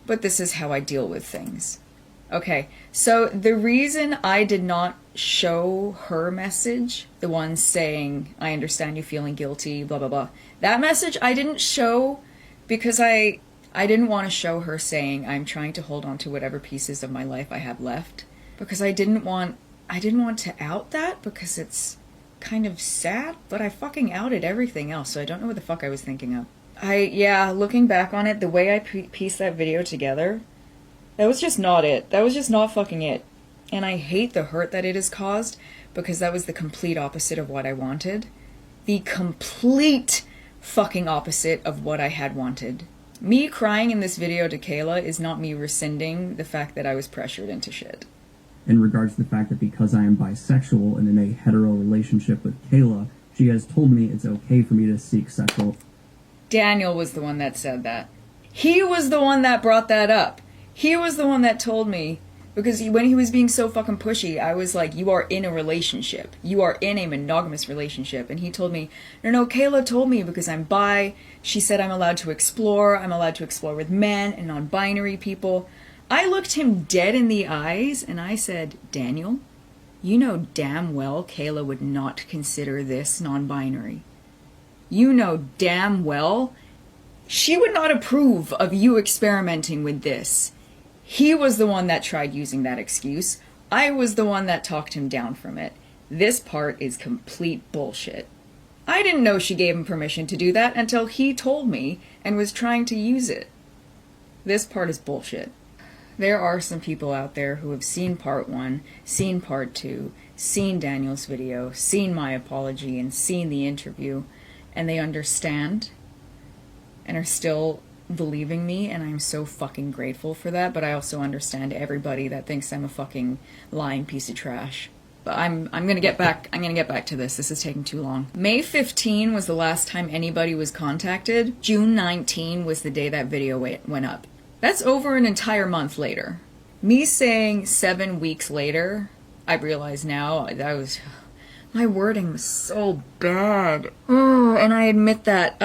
but this is how I deal with things. Okay, so the reason I did not show her message, the one saying, I understand you feeling guilty, blah, blah, blah. That message I didn't show because I didn't want to show her saying, I'm trying to hold on to whatever pieces of my life I have left. Because I didn't want to out that because it's kind of sad, but I fucking outed everything else, so I don't know what the fuck I was thinking of. Looking back on it, the way I pieced that video together, That was just not it. That was just not fucking it. And I hate the hurt that it has caused, because that was the complete opposite of what I wanted. The complete fucking opposite of what I had wanted. Me crying in this video to Kayla is not me rescinding the fact that I was pressured into shit. In regards to the fact that because I am bisexual and in a hetero relationship with Kayla, she has told me it's okay for me to seek sexual... Daniel was the one that said that. He was the one that brought that up. He was the one that told me, because when he was being so fucking pushy, I was like, you are in a relationship. You are in a monogamous relationship. And he told me, no, Kayla told me because I'm bi. She said I'm allowed to explore. I'm allowed to explore with men and non-binary people. I looked him dead in the eyes and I said, Daniel, you know damn well Kayla would not consider this non-binary. You know damn well she would not approve of you experimenting with this. He was the one that tried using that excuse. I was the one that talked him down from it. This part is complete bullshit. I didn't know she gave him permission to do that until he told me and was trying to use it. This part is bullshit. There are some people out there who have seen part 1, seen part 2, seen Daniel's video, seen my apology, and seen the interview, and they understand and are still believing me, and I'm so fucking grateful for that. But I also understand everybody that thinks I'm a fucking lying piece of trash. But I'm gonna get back to this. This is taking too long. May 15 was the last time anybody was contacted. June 19 was the day that video went up. That's over an entire month later. Me saying 7 weeks later, I realize now that was... My wording was so bad. Oh, and I admit that.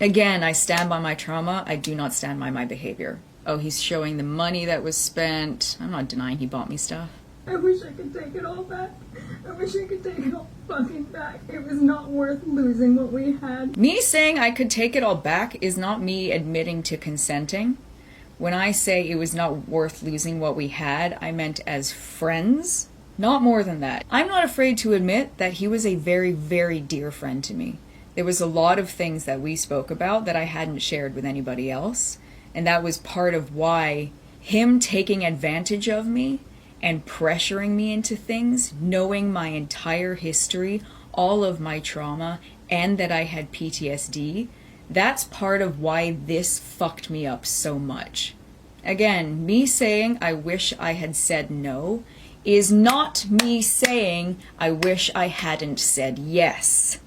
Again, I stand by my trauma. I do not stand by my behavior. Oh, he's showing the money that was spent. I'm not denying he bought me stuff. I wish I could take it all back. I wish I could take it all fucking back. It was not worth losing what we had. Me saying I could take it all back is not me admitting to consenting. When I say it was not worth losing what we had, I meant as friends. Not more than that. I'm not afraid to admit that he was a very, very dear friend to me. There was a lot of things that we spoke about that I hadn't shared with anybody else. And that was part of why him taking advantage of me and pressuring me into things, knowing my entire history, all of my trauma, and that I had PTSD, that's part of why this fucked me up so much. Again, me saying I wish I had said no is not me saying I wish I hadn't said yes.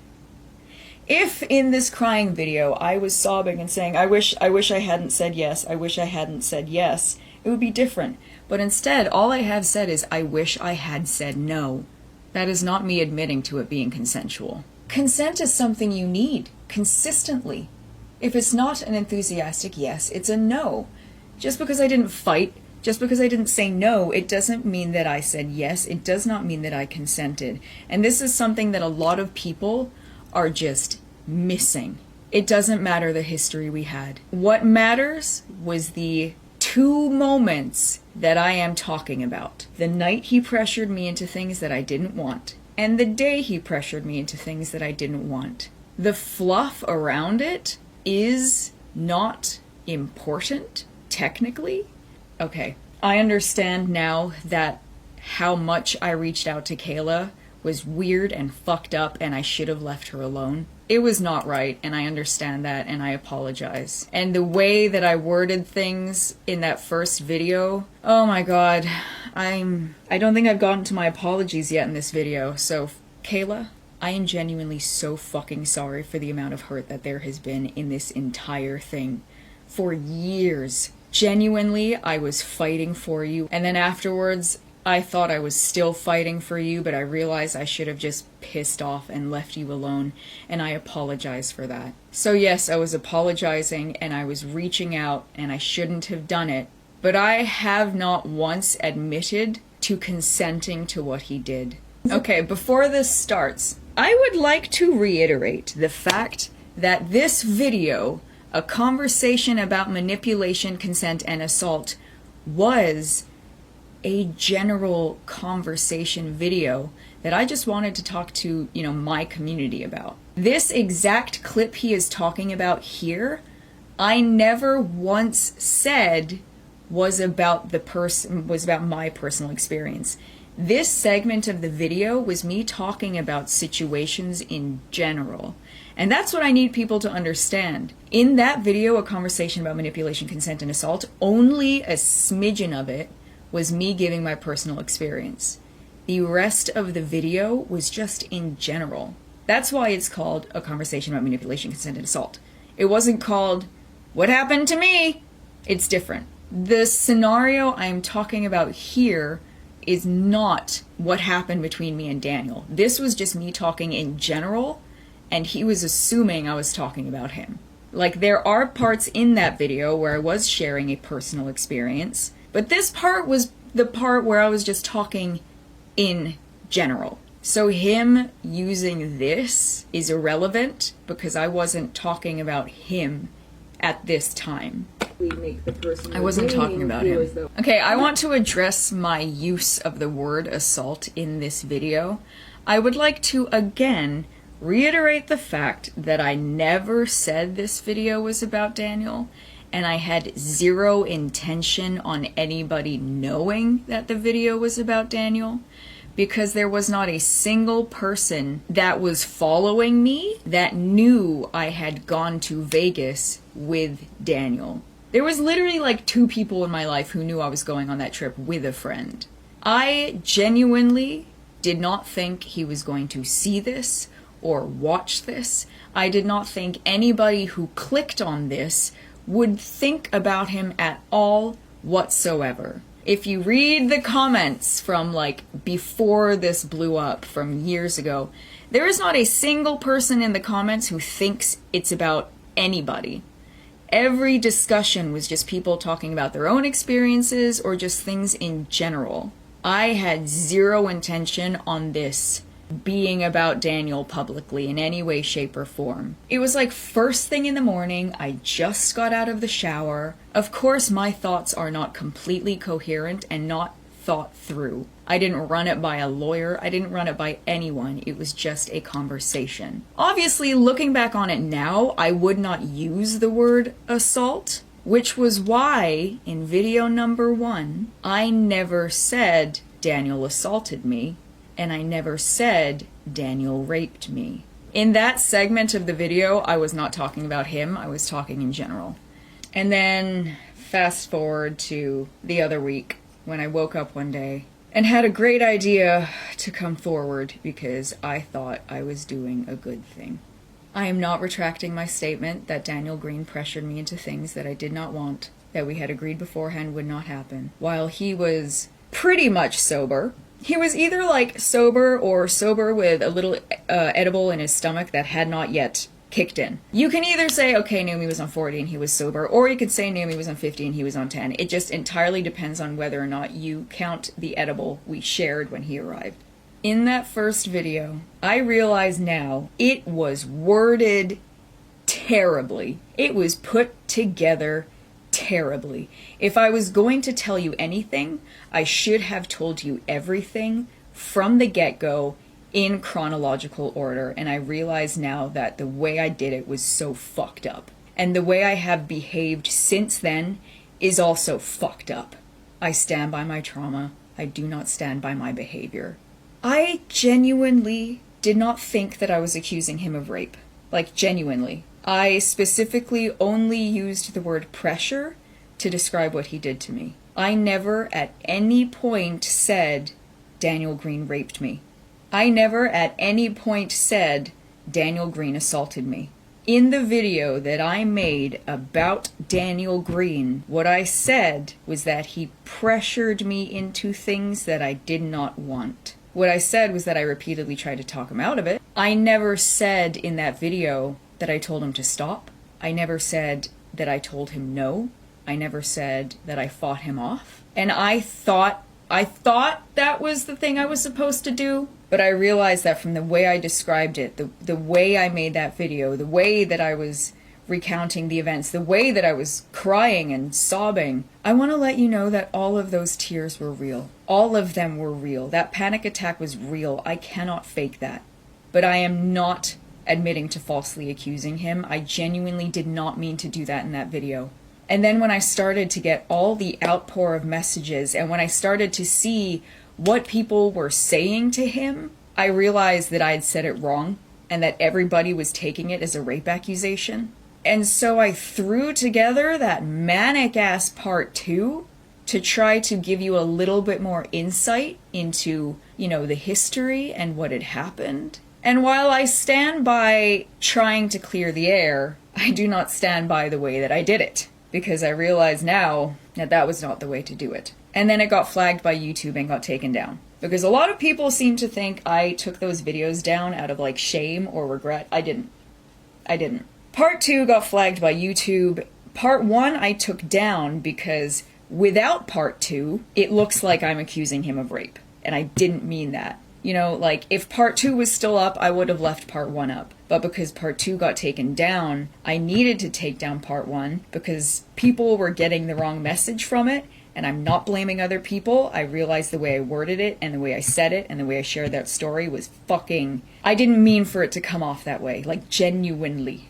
If in this crying video I was sobbing and saying I wish I hadn't said yes, I wish I hadn't said yes, it would be different. But instead, all I have said is I wish I had said no. That is not me admitting to it being consensual. Consent is something you need consistently. If it's not an enthusiastic yes, it's a no. Just because I didn't fight, just because I didn't say no, it doesn't mean that I said yes. It does not mean that I consented. And this is something that a lot of people are just missing. It doesn't matter the history we had. What matters was the 2 moments that I am talking about. The night he pressured me into things that I didn't want, and the day he pressured me into things that I didn't want. The fluff around it is not important, technically. Okay, I understand now that how much I reached out to Kayla was weird and fucked up and I should have left her alone. It was not right, and I understand that, and I apologize. And the way that I worded things in that first video, oh my god, I don't think I've gotten to my apologies yet in this video. So, Kayla, I am genuinely so fucking sorry for the amount of hurt that there has been in this entire thing. For years. Genuinely, I was fighting for you, and then afterwards, I thought I was still fighting for you, but I realized I should have just pissed off and left you alone, and I apologize for that. So yes, I was apologizing, and I was reaching out, and I shouldn't have done it, but I have not once admitted to consenting to what he did. Okay, before this starts, I would like to reiterate the fact that this video, a conversation about manipulation, consent, and assault, was a general conversation video that I just wanted to talk to, my community about. This exact clip he is talking about here, I never once said was about my personal experience. This segment of the video was me talking about situations in general. And that's what I need people to understand. In that video, A Conversation About Manipulation, Consent, and Assault, only a smidgen of it was me giving my personal experience. The rest of the video was just in general. That's why it's called A Conversation About Manipulation, Consent, and Assault. It wasn't called, What Happened to Me? It's different. The scenario I'm talking about here is not what happened between me and Daniel. This was just me talking in general, and he was assuming I was talking about him. Like, there are parts in that video where I was sharing a personal experience, but this part was the part where I was just talking in general. So him using this is irrelevant because I wasn't talking about him at this time. I wasn't talking about him. Okay, I want to address my use of the word assault in this video. I would like to again reiterate the fact that I never said this video was about Daniel, and I had zero intention on anybody knowing that the video was about Daniel, because there was not a single person that was following me that knew I had gone to Vegas with Daniel. There was literally like 2 people in my life who knew I was going on that trip with a friend. I genuinely did not think he was going to see this or watch this. I did not think anybody who clicked on this would think about him at all whatsoever. If you read the comments from like before this blew up from years ago, there is not a single person in the comments who thinks it's about anybody. Every discussion was just people talking about their own experiences or just things in general. I had zero intention on this being about Daniel publicly in any way, shape, or form. It was like first thing in the morning, I just got out of the shower. Of course, my thoughts are not completely coherent and not thought through. I didn't run it by a lawyer. I didn't run it by anyone. It was just a conversation. Obviously, looking back on it now, I would not use the word assault, which was why in video number 1, I never said Daniel assaulted me, and I never said Daniel raped me. In that segment of the video, I was not talking about him. I was talking in general. And then fast forward to the other week when I woke up one day and had a great idea to come forward because I thought I was doing a good thing. I am not retracting my statement that Daniel Green pressured me into things that I did not want, that we had agreed beforehand would not happen. While he was pretty much sober, he was either like sober or sober with a little edible in his stomach that had not yet kicked in. You can either say, okay, Naomi was on 40 and he was sober, or you could say Naomi was on 50 and he was on 10. It just entirely depends on whether or not you count the edible we shared when he arrived. In that first video, I realize now it was worded terribly. It was put together terribly. If I was going to tell you anything, I should have told you everything from the get-go in chronological order, and I realize now that the way I did it was so fucked up. And the way I have behaved since then is also fucked up. I stand by my trauma. I do not stand by my behavior. I genuinely did not think that I was accusing him of rape. Like, genuinely. I specifically only used the word pressure to describe what he did to me. I never at any point said Daniel Green raped me. I never at any point said Daniel Green assaulted me. In the video that I made about Daniel Green, what I said was that he pressured me into things that I did not want. What I said was that I repeatedly tried to talk him out of it. I never said in that video that I told him to stop. I never said that I told him no. I never said that I fought him off. And I thought that was the thing I was supposed to do, but I realized that from the way I described it, the way I made that video, the way that I was recounting the events, the way that I was crying and sobbing, I want to let you know that all of those tears were real. All of them were real. That panic attack was real. I cannot fake that. But I am not admitting to falsely accusing him. I genuinely did not mean to do that in that video. And then when I started to get all the outpour of messages, and when I started to see what people were saying to him, I realized that I had said it wrong and that everybody was taking it as a rape accusation. And so I threw together that manic-ass part 2 to try to give you a little bit more insight into, the history and what had happened. And while I stand by trying to clear the air, I do not stand by the way that I did it, because I realize now that that was not the way to do it. And then it got flagged by YouTube and got taken down. Because a lot of people seem to think I took those videos down out of shame or regret. I didn't. Part 2 got flagged by YouTube. Part 1 I took down because without part 2, it looks like I'm accusing him of rape. And I didn't mean that. If part 2 was still up, I would have left part 1 up. But because part 2 got taken down, I needed to take down part 1 because people were getting the wrong message from it. And I'm not blaming other people. I realized the way I worded it and the way I said it and the way I shared that story was I didn't mean for it to come off that way. Genuinely.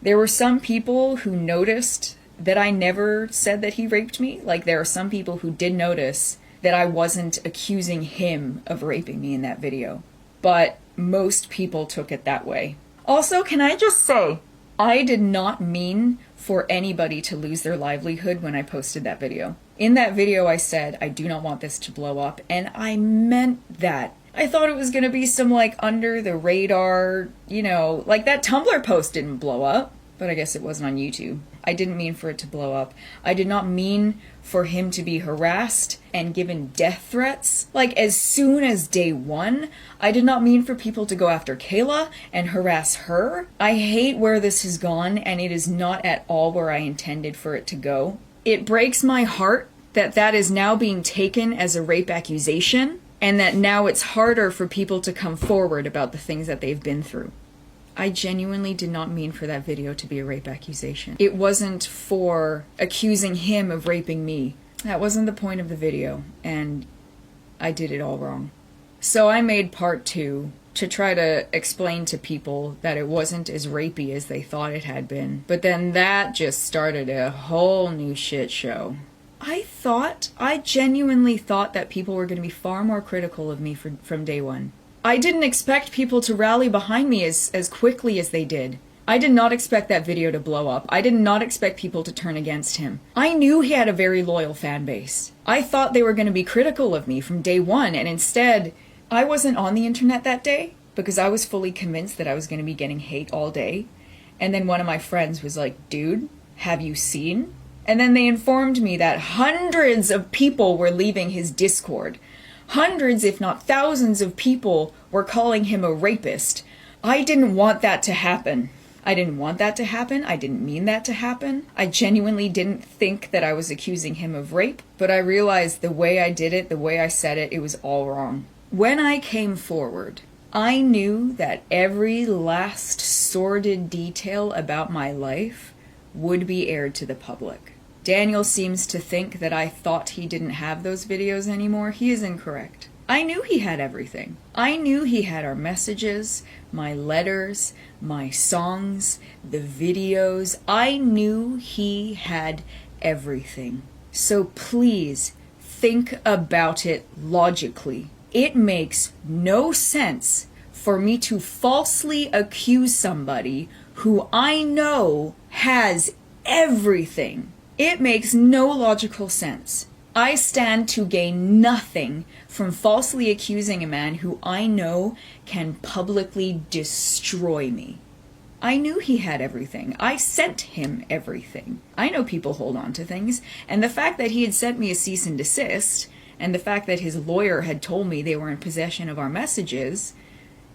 There were some people who noticed that I never said that he raped me. There are some people who did notice that I wasn't accusing him of raping me in that video. But most people took it that way. Also, can I just say, I did not mean for anybody to lose their livelihood when I posted that video. In that video I said, I do not want this to blow up, and I meant that. I thought it was gonna be some under the radar, that Tumblr post didn't blow up, but I guess it wasn't on YouTube. I didn't mean for it to blow up. I did not mean for him to be harassed and given death threats. As soon as day 1, I did not mean for people to go after Kayla and harass her. I hate where this has gone, and it is not at all where I intended for it to go. It breaks my heart that that is now being taken as a rape accusation, and that now it's harder for people to come forward about the things that they've been through. I genuinely did not mean for that video to be a rape accusation. It wasn't for accusing him of raping me. That wasn't the point of the video, and I did it all wrong. So I made part 2 to try to explain to people that it wasn't as rapey as they thought it had been. But then that just started a whole new shit show. I genuinely thought that people were going to be far more critical of me from day 1. I didn't expect people to rally behind me as quickly as they did. I did not expect that video to blow up. I did not expect people to turn against him. I knew he had a very loyal fan base. I thought they were going to be critical of me from day 1, and instead, I wasn't on the internet that day because I was fully convinced that I was going to be getting hate all day. And then one of my friends was like, dude, have you seen? And then they informed me that hundreds of people were leaving his Discord. Hundreds, if not thousands of people were calling him a rapist. I didn't want that to happen. I didn't want that to happen. I didn't mean that to happen. I genuinely didn't think that I was accusing him of rape, but I realized the way I did it, the way I said it, it was all wrong. When I came forward, I knew that every last sordid detail about my life would be aired to the public. Daniel seems to think that I thought he didn't have those videos anymore. He is incorrect. I knew he had everything. I knew he had our messages, my letters, my songs, the videos. I knew he had everything. So please think about it logically. It makes no sense for me to falsely accuse somebody who I know has everything. It makes no logical sense. I stand to gain nothing from falsely accusing a man who I know can publicly destroy me. I knew he had everything. I sent him everything. I know people hold on to things, and the fact that he had sent me a cease and desist, and the fact that his lawyer had told me they were in possession of our messages,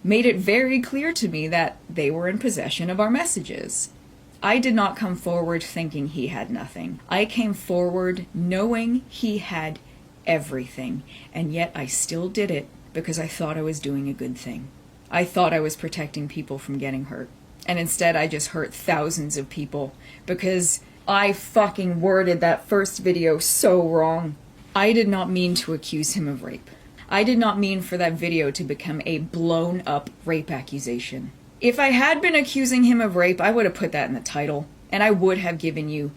made it very clear to me that they were in possession of our messages. I did not come forward thinking he had nothing. I came forward knowing he had everything, and yet I still did it because I thought I was doing a good thing. I thought I was protecting people from getting hurt. And instead I just hurt thousands of people because I fucking worded that first video so wrong. I did not mean to accuse him of rape. I did not mean for that video to become a blown up rape accusation. If I had been accusing him of rape, I would have put that in the title, and I would have given you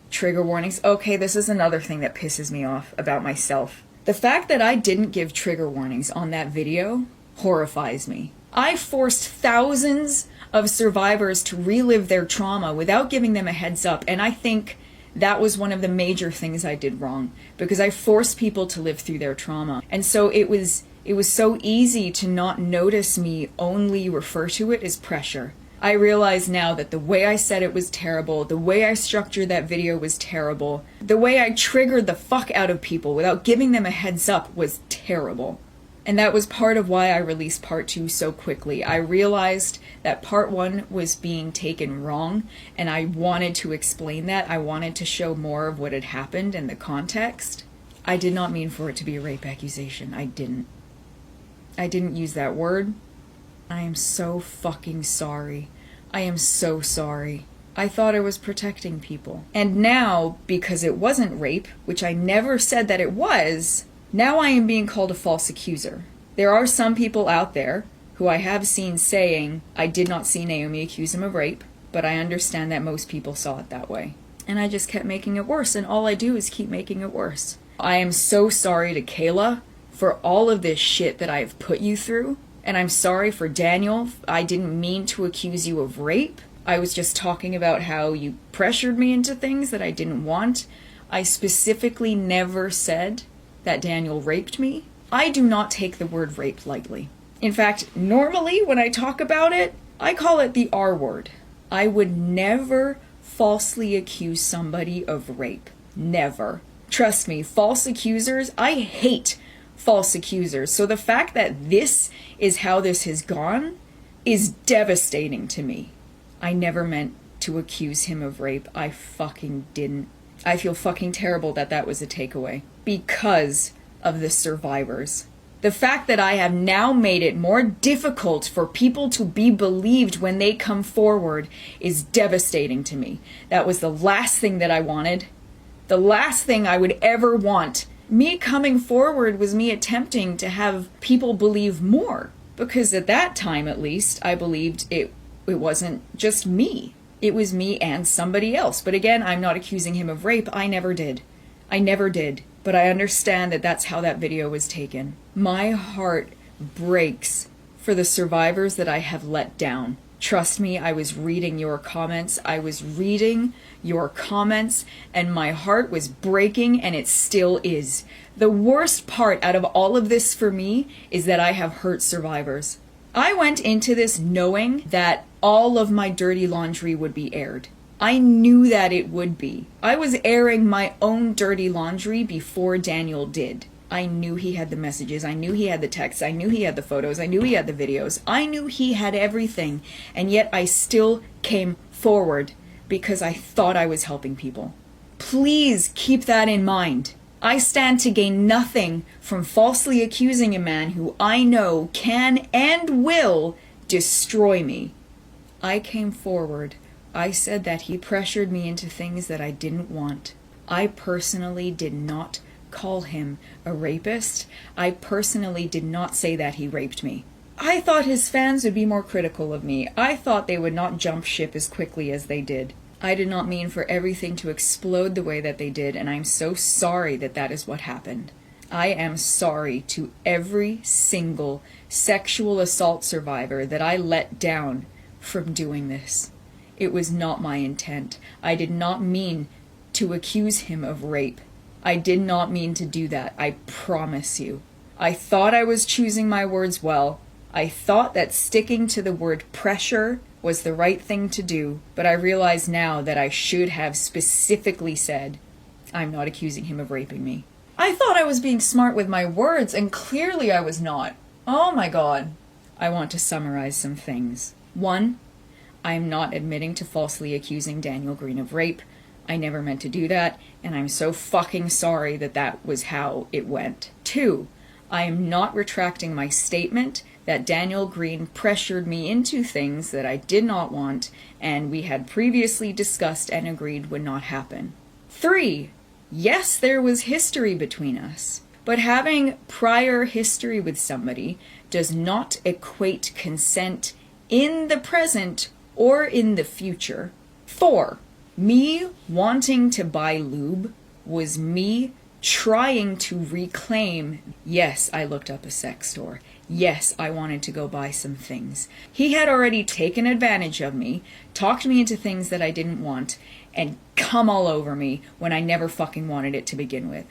Trigger warnings. Okay, this is another thing that pisses me off about myself. The fact that I didn't give trigger warnings on that video horrifies me. I forced thousands of survivors to relive their trauma without giving them a heads up, and I think that was one of the major things I did wrong, because I forced people to live through their trauma. And so it was so easy to not notice me only refer to it as pressure. I realize now that the way I said it was terrible, the way I structured that video was terrible, the way I triggered the fuck out of people without giving them a heads up was terrible. And that was part of why I released part 2 so quickly. I realized that part 1 was being taken wrong, and I wanted to explain that. I wanted to show more of what had happened and the context. I did not mean for it to be a rape accusation. I didn't use that word. I am so fucking sorry. I am so sorry. I thought I was protecting people. And now, because it wasn't rape, which I never said that it was, now I am being called a false accuser. There are some people out there who I have seen saying, I did not see Naomi accuse him of rape, but I understand that most people saw it that way. And I just kept making it worse, and all I do is keep making it worse. I am so sorry to Kayla for all of this shit that I have put you through. And I'm sorry for Daniel. I didn't mean to accuse you of rape. I was just talking about how you pressured me into things that I didn't want. I specifically never said that Daniel raped me. I do not take the word rape lightly. In fact, normally when I talk about it, I call it the R word. I would never falsely accuse somebody of rape. Never. Trust me, false accusers, I hate false accusers. So the fact that this is how this has gone is devastating to me. I never meant to accuse him of rape. I fucking didn't. I feel fucking terrible that that was a takeaway because of the survivors. The fact that I have now made it more difficult for people to be believed when they come forward is devastating to me. That was the last thing that I wanted. The last thing I would ever want. Me coming forward was me attempting to have people believe more. Because at that time, at least, I believed it wasn't just me. It was me and somebody else. But again, I'm not accusing him of rape. I never did. I never did. But I understand that that's how that video was taken. My heart breaks for the survivors that I have let down. Trust me, I was reading your comments. And my heart was breaking, and it still is. The worst part out of all of this for me is that I have hurt survivors. I went into this knowing that all of my dirty laundry would be aired. I knew that it would be. I was airing my own dirty laundry before Daniel did. I knew he had the messages. I knew he had the texts. I knew he had the photos. I knew he had the videos. I knew he had everything. And yet I still came forward because I thought I was helping people. Please keep that in mind. I stand to gain nothing from falsely accusing a man who I know can and will destroy me. I came forward. I said that he pressured me into things that I didn't want. I personally did not call him a rapist. I personally did not say that he raped me. I thought his fans would be more critical of me. I thought they would not jump ship as quickly as they did. I did not mean for everything to explode the way that they did, and I'm so sorry that that is what happened. I am sorry to every single sexual assault survivor that I let down from doing this. It was not my intent. I did not mean to accuse him of rape. I did not mean to do that. I promise you. I thought I was choosing my words well. I thought that sticking to the word pressure was the right thing to do, but I realize now that I should have specifically said, I'm not accusing him of raping me. I thought I was being smart with my words, and clearly I was not. Oh my God. I want to summarize some things. 1, I am not admitting to falsely accusing Daniel Green of rape. I never meant to do that, and I'm so fucking sorry that that was how it went. 2, I am not retracting my statement that Daniel Green pressured me into things that I did not want and we had previously discussed and agreed would not happen. 3, yes, there was history between us, but having prior history with somebody does not equate consent in the present or in the future. 4, Me wanting to buy lube was me trying to reclaim, yes, I looked up a sex store. Yes, I wanted to go buy some things. He had already taken advantage of me, talked me into things that I didn't want, and come all over me when I never fucking wanted it to begin with.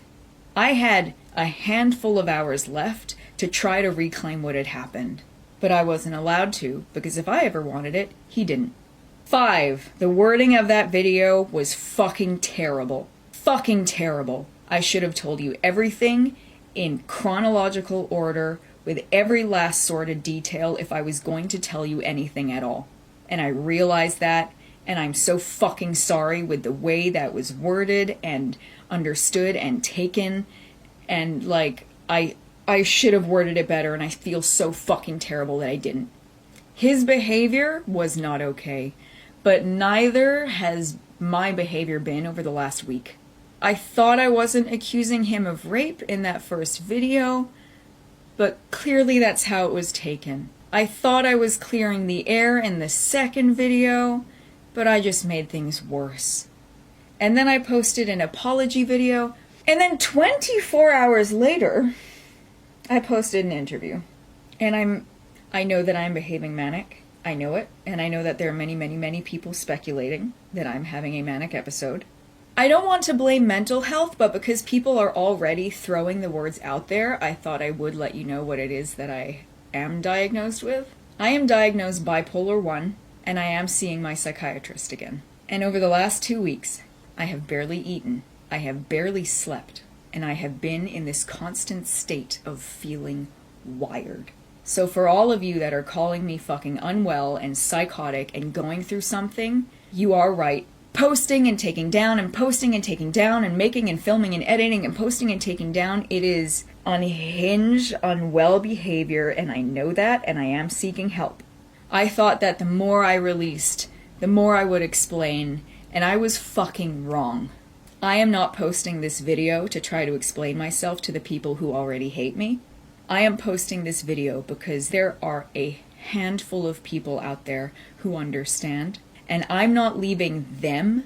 I had a handful of hours left to try to reclaim what had happened. But I wasn't allowed to, because if I ever wanted it, he didn't. 5. The wording of that video was fucking terrible. Fucking terrible. I should have told you everything in chronological order with every last sordid detail if I was going to tell you anything at all. And I realized that, and I'm so fucking sorry with the way that was worded and understood and taken, and like, I should have worded it better, and I feel so fucking terrible that I didn't. His behavior was not okay, but neither has my behavior been over the last week. I thought I wasn't accusing him of rape in that first video, but clearly that's how it was taken. I thought I was clearing the air in the second video, but I just made things worse. And then I posted an apology video, and then 24 hours later, I posted an interview. And I know that I'm behaving manic. I know it. And I know that there are many, many, many people speculating that I'm having a manic episode. I don't want to blame mental health, but because people are already throwing the words out there, I thought I would let you know what it is that I am diagnosed with. I am diagnosed bipolar 1, and I am seeing my psychiatrist again. And over the last 2 weeks, I have barely eaten. I have barely slept. And I have been in this constant state of feeling wired. So for all of you that are calling me fucking unwell and psychotic and going through something, you are right. Posting and taking down and posting and taking down and making and filming and editing and posting and taking down, it is unhinged, unwell behavior, and I know that, and I am seeking help. I thought that the more I released, the more I would explain, and I was fucking wrong. I am not posting this video to try to explain myself to the people who already hate me. I am posting this video because there are a handful of people out there who understand, and I'm not leaving them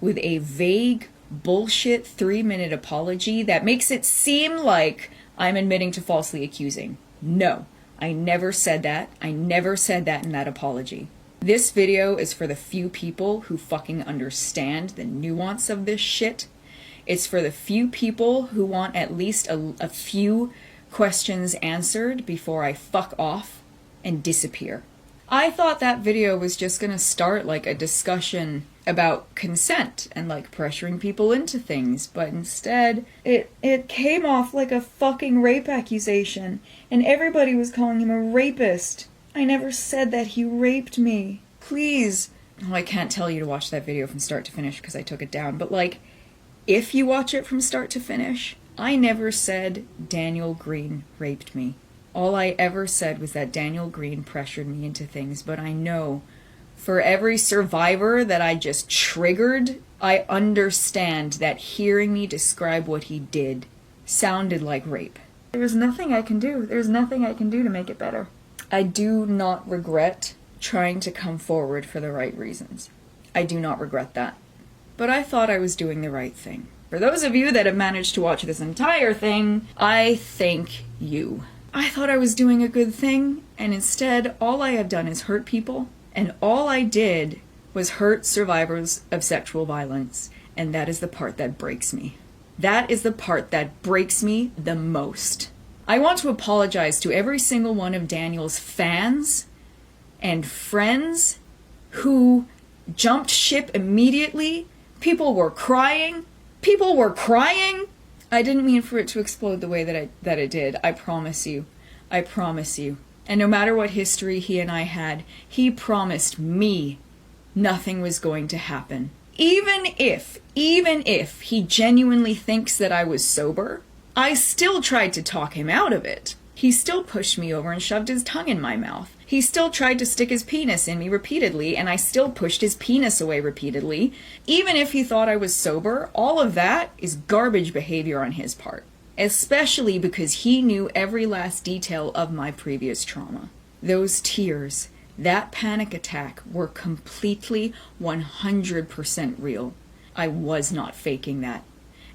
with a vague bullshit 3-minute apology that makes it seem like I'm admitting to falsely accusing. No, I never said that. I never said that in that apology. This video is for the few people who fucking understand the nuance of this shit. It's for the few people who want at least a few questions answered before I fuck off and disappear. I thought that video was just gonna start like a discussion about consent and like pressuring people into things, but instead it came off like a fucking rape accusation, and everybody was calling him a rapist. I never said that he raped me. Please. Oh, I can't tell you to watch that video from start to finish because I took it down, but like, if you watch it from start to finish, I never said Daniel Green raped me. All I ever said was that Daniel Green pressured me into things, but I know for every survivor that I just triggered, I understand that hearing me describe what he did sounded like rape. There's nothing I can do. There's nothing I can do to make it better. I do not regret trying to come forward for the right reasons. I do not regret that. But I thought I was doing the right thing. For those of you that have managed to watch this entire thing, I thank you. I thought I was doing a good thing, and instead all I have done is hurt people, and all I did was hurt survivors of sexual violence, and that is the part that breaks me. That is the part that breaks me the most. I want to apologize to every single one of Daniel's fans and friends who jumped ship immediately. People were crying. People were crying. I didn't mean for it to explode the way that it did. I promise you. I promise you. And no matter what history he and I had, he promised me nothing was going to happen. Even if he genuinely thinks that I was sober, I still tried to talk him out of it. He still pushed me over and shoved his tongue in my mouth. He still tried to stick his penis in me repeatedly, and I still pushed his penis away repeatedly. Even if he thought I was sober, all of that is garbage behavior on his part. Especially because he knew every last detail of my previous trauma. Those tears, that panic attack were completely 100% real. I was not faking that.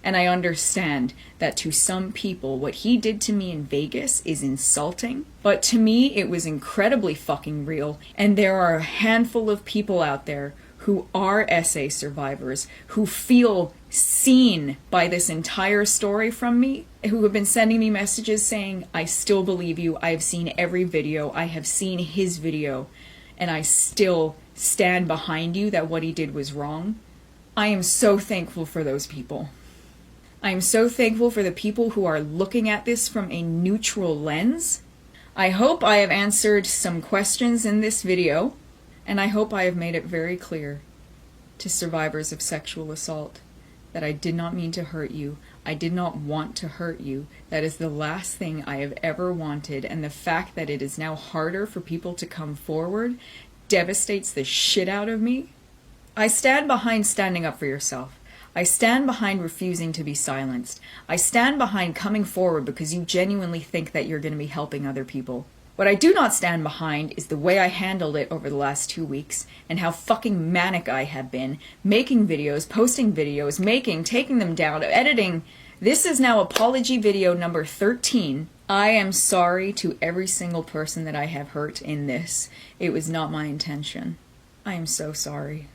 And I understand that to some people, what he did to me in Vegas is insulting. But to me, it was incredibly fucking real. And there are a handful of people out there who are SA survivors, who feel seen by this entire story from me, who have been sending me messages saying, I still believe you, I've seen every video, I have seen his video, and I still stand behind you that what he did was wrong. I am so thankful for those people. I am so thankful for the people who are looking at this from a neutral lens. I hope I have answered some questions in this video, and I hope I have made it very clear to survivors of sexual assault that I did not mean to hurt you. I did not want to hurt you. That is the last thing I have ever wanted, and the fact that it is now harder for people to come forward devastates the shit out of me. I stand behind standing up for yourself. I stand behind refusing to be silenced. I stand behind coming forward because you genuinely think that you're going to be helping other people. What I do not stand behind is the way I handled it over the last 2 weeks and how fucking manic I have been, making videos, posting videos, taking them down, editing. This is now apology video number 13. I am sorry to every single person that I have hurt in this. It was not my intention. I am so sorry.